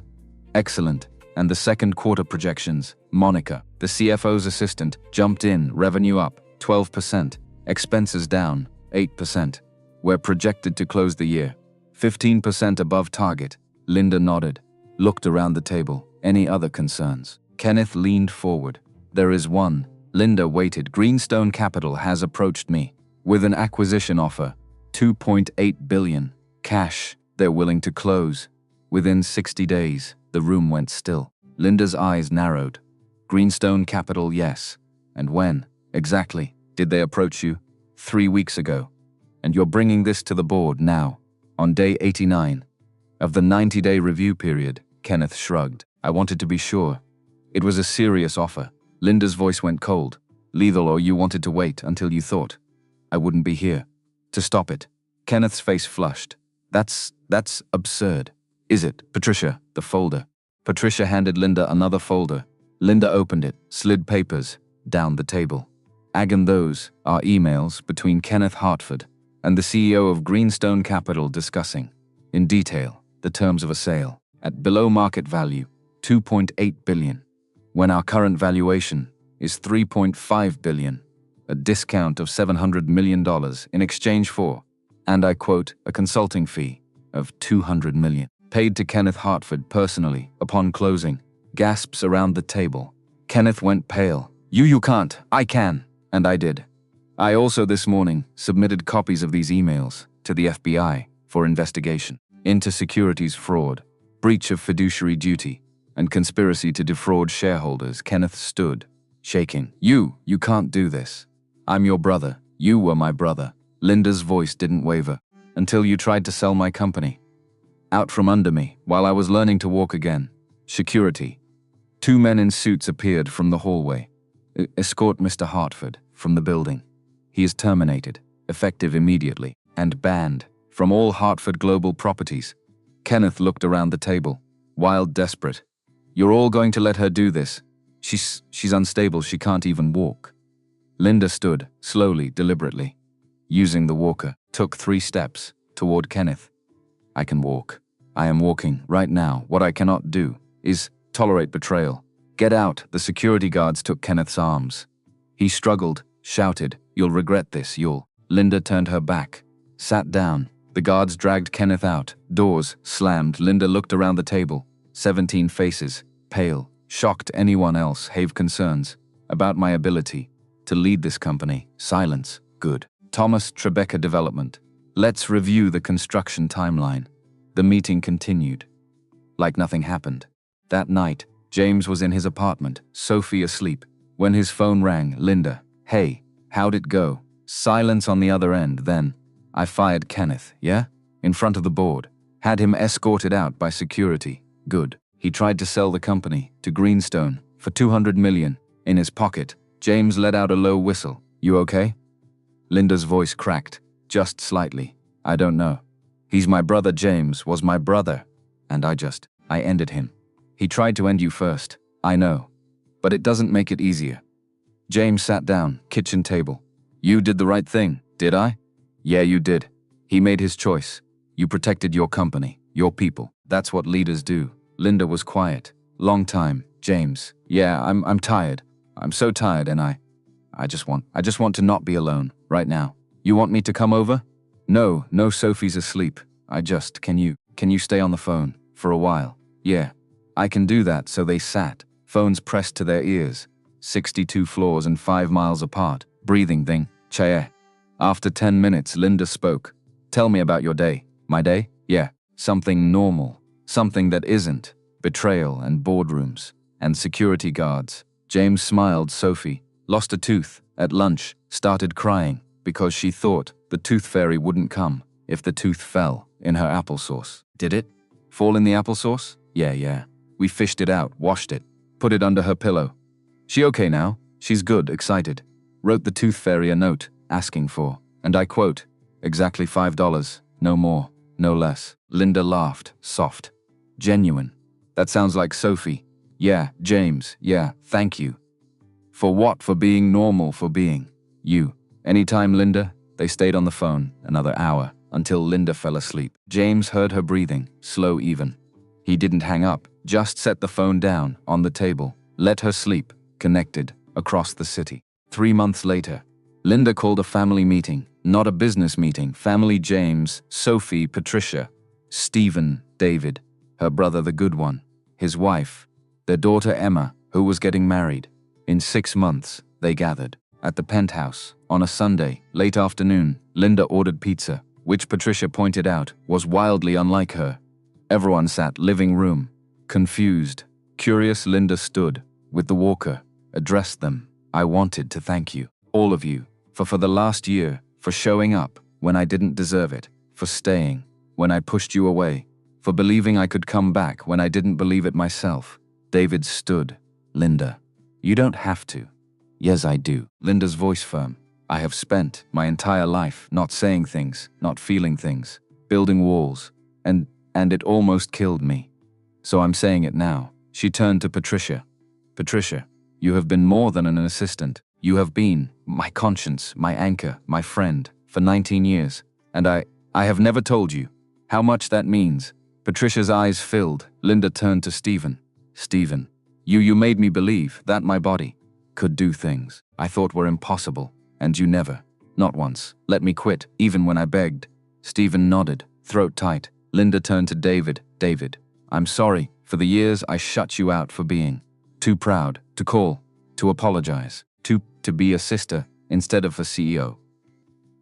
Excellent. And the second quarter projections, Monica, the CFO's assistant, jumped in, revenue up 12%, expenses down 8%. We're projected to close the year 15% above target. Linda nodded, looked around the table. Any other concerns? Kenneth leaned forward. There is one. Linda waited. Greenstone Capital has approached me with an acquisition offer, $2.8 billion. Cash, they're willing to close within 60 days. The room went still. Linda's eyes narrowed. Greenstone Capital, yes. And when, exactly, did they approach you? 3 weeks ago. And you're bringing this to the board now, on day 89 of the 90-day review period. Kenneth shrugged. I wanted to be sure. It was a serious offer. Linda's voice went cold. Lethal, or you wanted to wait until you thought I wouldn't be here to stop it. Kenneth's face flushed. That's absurd. Is it? Patricia, the folder. Patricia handed Linda another folder. Linda opened it, slid papers down the table. Agan, those are emails between Kenneth Hartford and the CEO of Greenstone Capital discussing, in detail, the terms of a sale at below market value, $2.8 billion, when our current valuation is $3.5 billion, a discount of $700 million in exchange for, and I quote, a consulting fee of $200 million, paid to Kenneth Hartford personally upon closing. Gasps around the table. Kenneth went pale. You can't. I can. And I did. I also this morning submitted copies of these emails to the FBI for investigation into securities fraud, breach of fiduciary duty, and conspiracy to defraud shareholders. Kenneth stood, shaking. You can't do this. I'm your brother. You were my brother. Linda's voice didn't waver. Until you tried to sell my company. Out from under me, while I was learning to walk again. Security. 2 men in suits appeared from the hallway. Escort Mr. Hartford from the building. He is terminated, effective immediately, and banned from all Hartford Global properties. Kenneth looked around the table, wild, desperate. You're all going to let her do this? She's unstable, she can't even walk. Linda stood, slowly, deliberately, using the walker, took 3 steps toward Kenneth. I can walk. I am walking right now. What I cannot do is tolerate betrayal. Get out. The security guards took Kenneth's arms. He struggled, shouted, you'll regret this, you'll. Linda turned her back, sat down. The guards dragged Kenneth out. Doors slammed. Linda looked around the table. 17 faces, pale, shocked. Anyone else have concerns about my ability to lead this company? Silence. Good. Thomas Tribeca Development. Let's review the construction timeline. The meeting continued. Like nothing happened. That night, James was in his apartment, Sophie asleep. When his phone rang, Linda, hey, how'd it go? Silence on the other end. Then, I fired Kenneth, yeah? In front of the board. Had him escorted out by security. Good. He tried to sell the company to Greenstone for $200 million. In his pocket, James let out a low whistle. You okay? Linda's voice cracked, just slightly. I don't know. He's my brother. James was my brother. And I ended him. He tried to end you first. I know. But it doesn't make it easier. James sat down, kitchen table. You did the right thing, did I? Yeah, you did. He made his choice. You protected your company, your people. That's what leaders do. Linda was quiet. Long time. James. Yeah, I'm tired. I'm so tired, and I just want to not be alone, right now. You want me to come over? No, Sophie's asleep. Can you stay on the phone for a while? Yeah, I can do that. So they sat, phones pressed to their ears, 62 floors and 5 miles apart, breathing thing, chair. After 10 minutes, Linda spoke. Tell me about your day. My day? Yeah, something normal, something that isn't. Betrayal and boardrooms and security guards. James smiled. Sophie lost a tooth at lunch, started crying because she thought the tooth fairy wouldn't come if the tooth fell in her applesauce. Did it? Fall in the applesauce? Yeah. We fished it out, washed it, put it under her pillow. She okay now? She's good, excited. Wrote the tooth fairy a note asking for, and I quote, exactly $5, no more, no less. Linda laughed, soft, genuine. That sounds like Sophie. Yeah, James, yeah, thank you. For what? For being normal, for being you. Anytime, Linda. They stayed on the phone another hour until Linda fell asleep. James heard her breathing, slow, even. He didn't hang up. Just set the phone down, on the table. Let her sleep, connected, across the city. 3 months later, Linda called a family meeting. Not a business meeting. Family: James, Sophie, Patricia, Stephen, David, her brother the good one, his wife, their daughter Emma, who was getting married. In 6 months, they gathered. At the penthouse, on a Sunday, late afternoon, Linda ordered pizza, which Patricia pointed out was wildly unlike her. Everyone sat living room. Confused, curious, Linda stood with the walker, addressed them. I wanted to thank you, all of you, for the last year, for showing up when I didn't deserve it, for staying when I pushed you away, for believing I could come back when I didn't believe it myself. David stood. Linda, you don't have to. Yes, I do. Linda's voice firm. I have spent my entire life not saying things, not feeling things, building walls, and it almost killed me. So I'm saying it now. She turned to Patricia. Patricia, you have been more than an assistant. You have been my conscience, my anchor, my friend, for 19 years. And I have never told you how much that means. Patricia's eyes filled. Linda turned to Stephen. Stephen, you made me believe that my body could do things I thought were impossible, and you never, not once, let me quit, even when I begged. Stephen nodded, throat tight. Linda turned to David. David, I'm sorry for the years I shut you out for being too proud to call, to apologize, to be a sister instead of a CEO.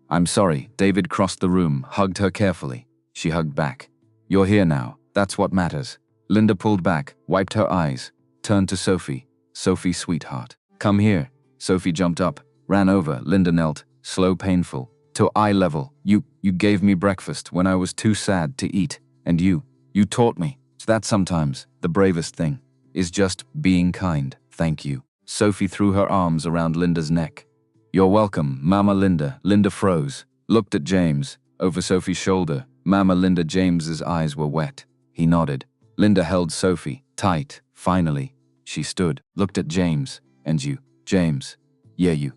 I'm sorry. David crossed the room, hugged her carefully. She hugged back. You're here now. That's what matters. Linda pulled back, wiped her eyes, turned to Sophie. Sophie, sweetheart, come here. Sophie jumped up, ran over. Linda knelt, slow, painful, to eye level. You gave me breakfast when I was too sad to eat, and you taught me that sometimes the bravest thing is just being kind. Thank you. Sophie threw her arms around Linda's neck. You're welcome, Mama Linda. Linda froze, looked at James, over Sophie's shoulder. Mama Linda. James's eyes were wet. He nodded. Linda held Sophie tight. Finally, she stood, looked at James. And you, James. Yeah, you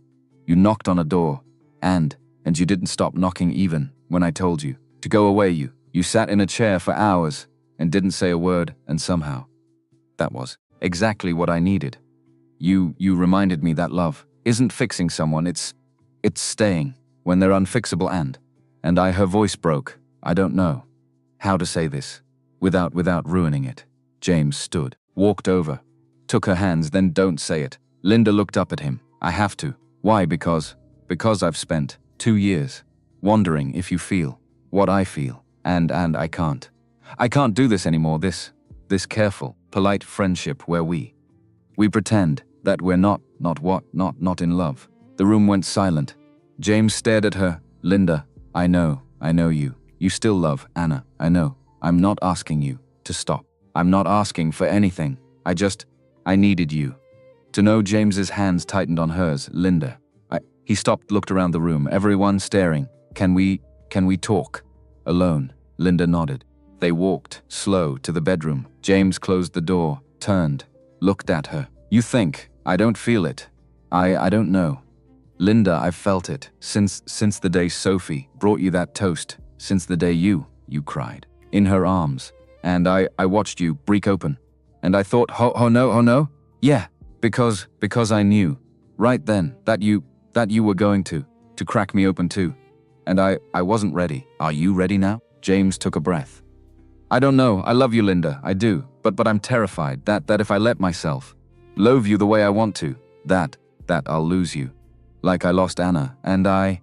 knocked on a door, and you didn't stop knocking even when I told you to go away. You sat in a chair for hours and didn't say a word, and somehow that was exactly what I needed. You reminded me that love isn't fixing someone, it's staying when they're unfixable. And her voice broke. I don't know how to say this without ruining it. James stood, walked over, took her hands. Then don't say it. Linda looked up at him. I have to. Why? Because I've spent 2 years wondering if you feel what I feel, and I can't do this anymore. This careful, polite friendship where we pretend that we're not in love. The room went silent. James stared at her. Linda, I know you still love Anna. I know. I'm not asking you to stop. I'm not asking for anything. I needed you to know. James's hands tightened on hers. Linda, he stopped, looked around the room, everyone staring. Can we talk alone? Linda nodded. They walked, slow, to the bedroom. James closed the door, turned, looked at her. You think I don't feel it? I don't know. Linda, I've felt it since the day Sophie brought you that toast, since the day you cried in her arms, and I watched you break open, and I thought, oh no, yeah, because I knew right then that you were going to crack me open too, and I wasn't ready. Are you ready now? James took a breath. I don't know. I love you, Linda, I do, but I'm terrified that if I let myself love you the way I want to, that I'll lose you, like I lost Anna, and I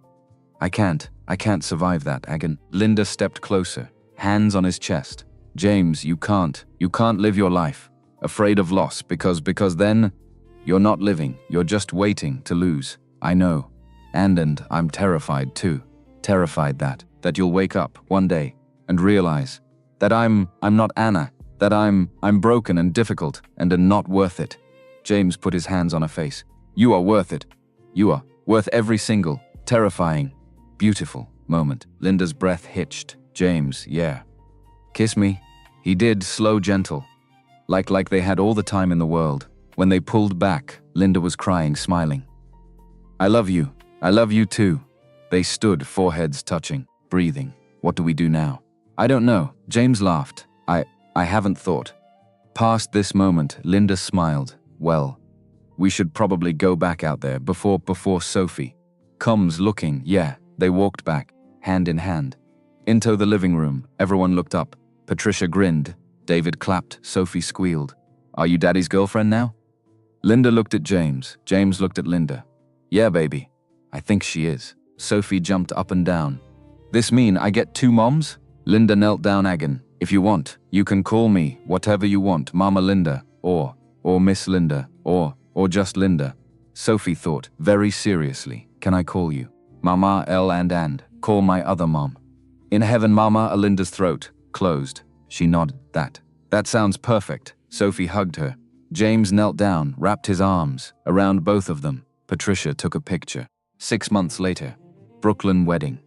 can't survive that agony. Linda stepped closer, hands on his chest. James, you can't live your life afraid of loss, because then you're not living, you're just waiting to lose. I know, and I'm terrified too, terrified that you'll wake up one day and realize that I'm not Anna, that I'm broken and difficult and not worth it. James put his hands on her face. You are worth it. You are worth every single, terrifying, beautiful moment. Linda's breath hitched. James, yeah. Kiss me. He did, slow, gentle, like they had all the time in the world. When they pulled back, Linda was crying, smiling. I love you. I love you too. They stood, foreheads touching, breathing. What do we do now? I don't know. James laughed. I haven't thought Past this moment, Linda smiled. Well, we should probably go back out there before Sophie comes looking. Yeah, they walked back, hand in hand. Into the living room, everyone looked up. Patricia grinned. David clapped. Sophie squealed. Are you Daddy's girlfriend now? Linda looked at James. James looked at Linda. Yeah, baby. I think she is. Sophie jumped up and down. This mean I get 2 moms? Linda knelt down again. If you want, you can call me whatever you want, Mama Linda, or Miss Linda, or just Linda. Sophie thought very seriously. Can I call you Mama L and call my other mom? In heaven, Mama. Linda's throat closed. She nodded. That sounds perfect. Sophie hugged her. James knelt down, wrapped his arms around both of them. Patricia took a picture. 6 months later, Brooklyn wedding.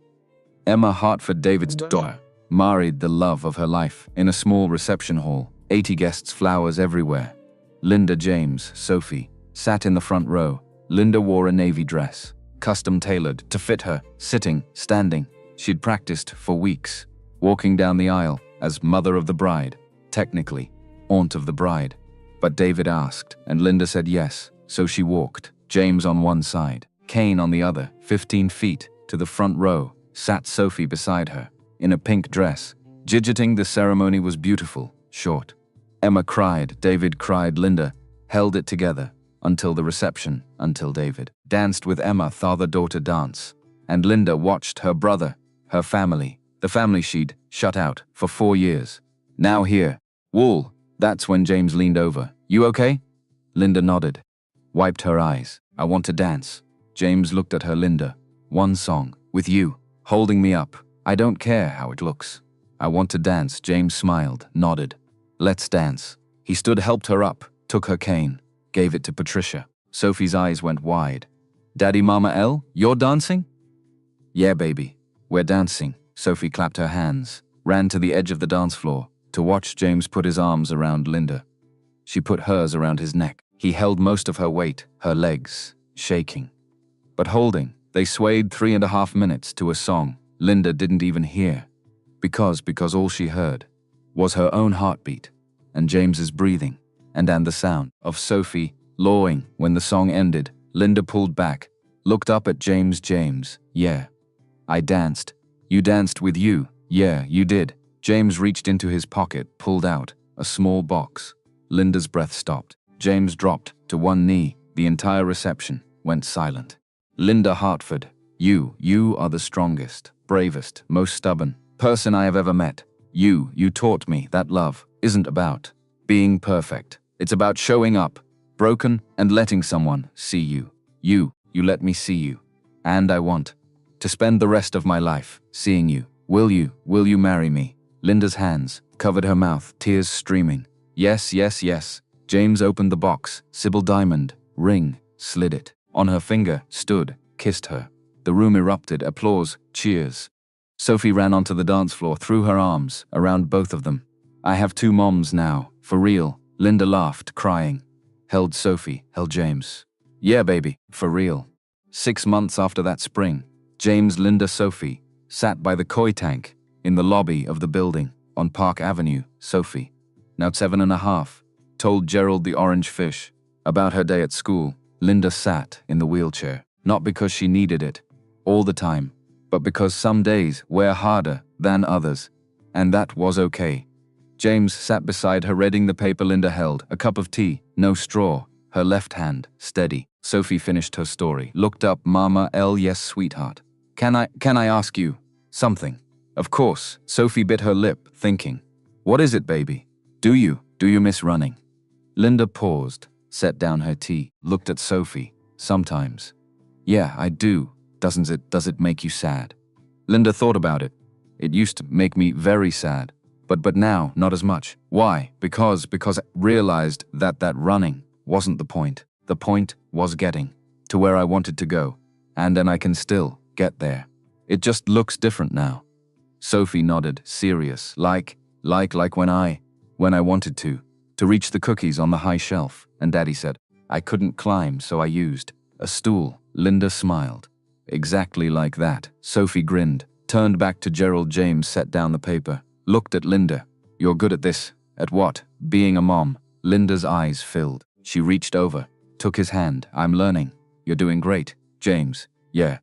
Emma Hartford, David's daughter, married the love of her life in a small reception hall. 80 guests, flowers everywhere. Linda, James, Sophie sat in the front row. Linda wore a navy dress, custom tailored to fit her, sitting, standing. She'd practiced for weeks, walking down the aisle as mother of the bride, technically, aunt of the bride. But David asked, and Linda said yes, so she walked. James on one side, Kane on the other. 15 feet to the front row sat Sophie beside her, in a pink dress. Gidgeting, the ceremony was beautiful, short. Emma cried, David cried, Linda held it together until the reception, until David danced with Emma, father-daughter dance. And Linda watched her brother, her family, the family she'd shut out for 4 years. Now here, Wool. That's when James leaned over. You okay? Linda nodded, wiped her eyes. I want to dance. James looked at her. Linda, one song, with you, holding me up. I don't care how it looks. I want to dance. James smiled, nodded. Let's dance. He stood, helped her up, took her cane, gave it to Patricia. Sophie's eyes went wide. Daddy, Mama L, you're dancing? Yeah, baby, we're dancing. Sophie clapped her hands, ran to the edge of the dance floor to watch James put his arms around Linda. She put hers around his neck. He held most of her weight, her legs shaking, but holding. They swayed 3.5 minutes to a song Linda didn't even hear, because all she heard was her own heartbeat and James's breathing and the sound of Sophie lowing. When the song ended, Linda pulled back, looked up at James. James, yeah, I danced. You danced with you? Yeah, you did. James reached into his pocket, pulled out a small box. Linda's breath stopped. James dropped to one knee. The entire reception went silent. Linda Hartford, you are the strongest, bravest, most stubborn person I have ever met. You taught me that love isn't about being perfect. It's about showing up, broken, and letting someone see you. You let me see you. And I want to spend the rest of my life seeing you. Will you marry me? Linda's hands covered her mouth, tears streaming. Yes. James opened the box. Sybil diamond ring, slid it on her finger, stood, kissed her. The room erupted, applause, cheers. Sophie ran onto the dance floor, threw her arms around both of them. I have 2 moms now, for real. Linda laughed, crying. Held Sophie, held James. Yeah, baby, for real. 6 months after that spring, James, Linda, Sophie sat by the koi tank in the lobby of the building on Park Avenue. Sophie, now 7.5, told Gerald the orange fish about her day at school. Linda sat in the wheelchair, not because she needed it all the time, but because some days were harder than others, and that was okay. James sat beside her, reading the paper. Linda held a cup of tea, no straw, her left hand steady. Sophie finished her story, looked up. Mama L, yes, sweetheart. Can I ask you something? Of course. Sophie bit her lip, thinking. What is it, baby? Do you miss running? Linda paused, set down her tea, looked at Sophie. Sometimes. Yeah, I do. Does it make you sad? Linda thought about it. It used to make me very sad, but now not as much. Why? Because I realized that running wasn't the point. The point was getting to where I wanted to go, and then I can still get there. It just looks different now. Sophie nodded, serious, like when I wanted to reach the cookies on the high shelf, and Daddy said I couldn't climb, so I used a stool. Linda smiled. Exactly like that. Sophie grinned, turned back to Gerald. James set down the paper, looked at Linda. You're good at this, At what? Being a mom. Linda's eyes filled. She reached over, took his hand. I'm learning. You're doing great, James. Yeah.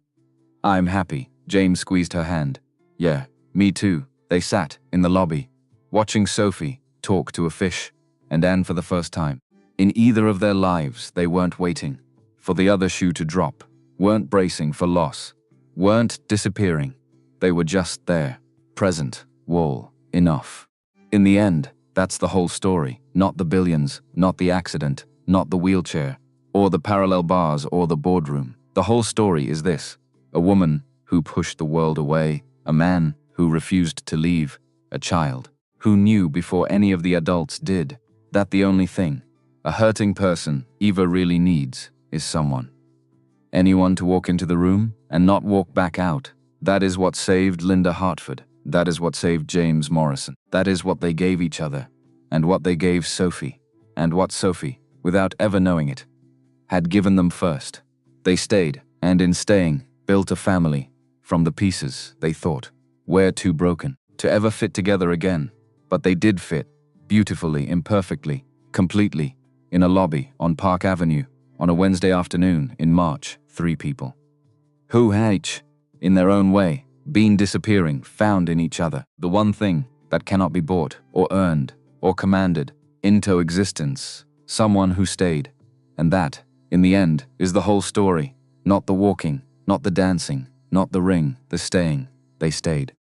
I'm happy. James squeezed her hand. Yeah, me too. They sat in the lobby, watching Sophie talk to a fish, and Anne for the first time. In either of their lives, they weren't waiting for the other shoe to drop, weren't bracing for loss, weren't disappearing. They were just there, present, wall, enough. In the end, that's the whole story, not the billions, not the accident, not the wheelchair, or the parallel bars or the boardroom. The whole story is this: a woman who pushed the world away, a man who refused to leave, a child who knew before any of the adults did that the only thing a hurting person Eva really needs is someone. Anyone to walk into the room and not walk back out. That is what saved Linda Hartford. That is what saved James Morrison. That is what they gave each other, and what they gave Sophie, and what Sophie, without ever knowing it, had given them first. They stayed, and in staying, built a family from the pieces they thought were too broken to ever fit together again. But they did fit, beautifully, imperfectly, completely, in a lobby on Park Avenue on a Wednesday afternoon in March. 3 people who had, in their own way, been disappearing, found in each other the one thing that cannot be bought or earned or commanded into existence, someone who stayed. And that, in the end, is the whole story. Not the walking, not the dancing, not the ring, the staying. They stayed.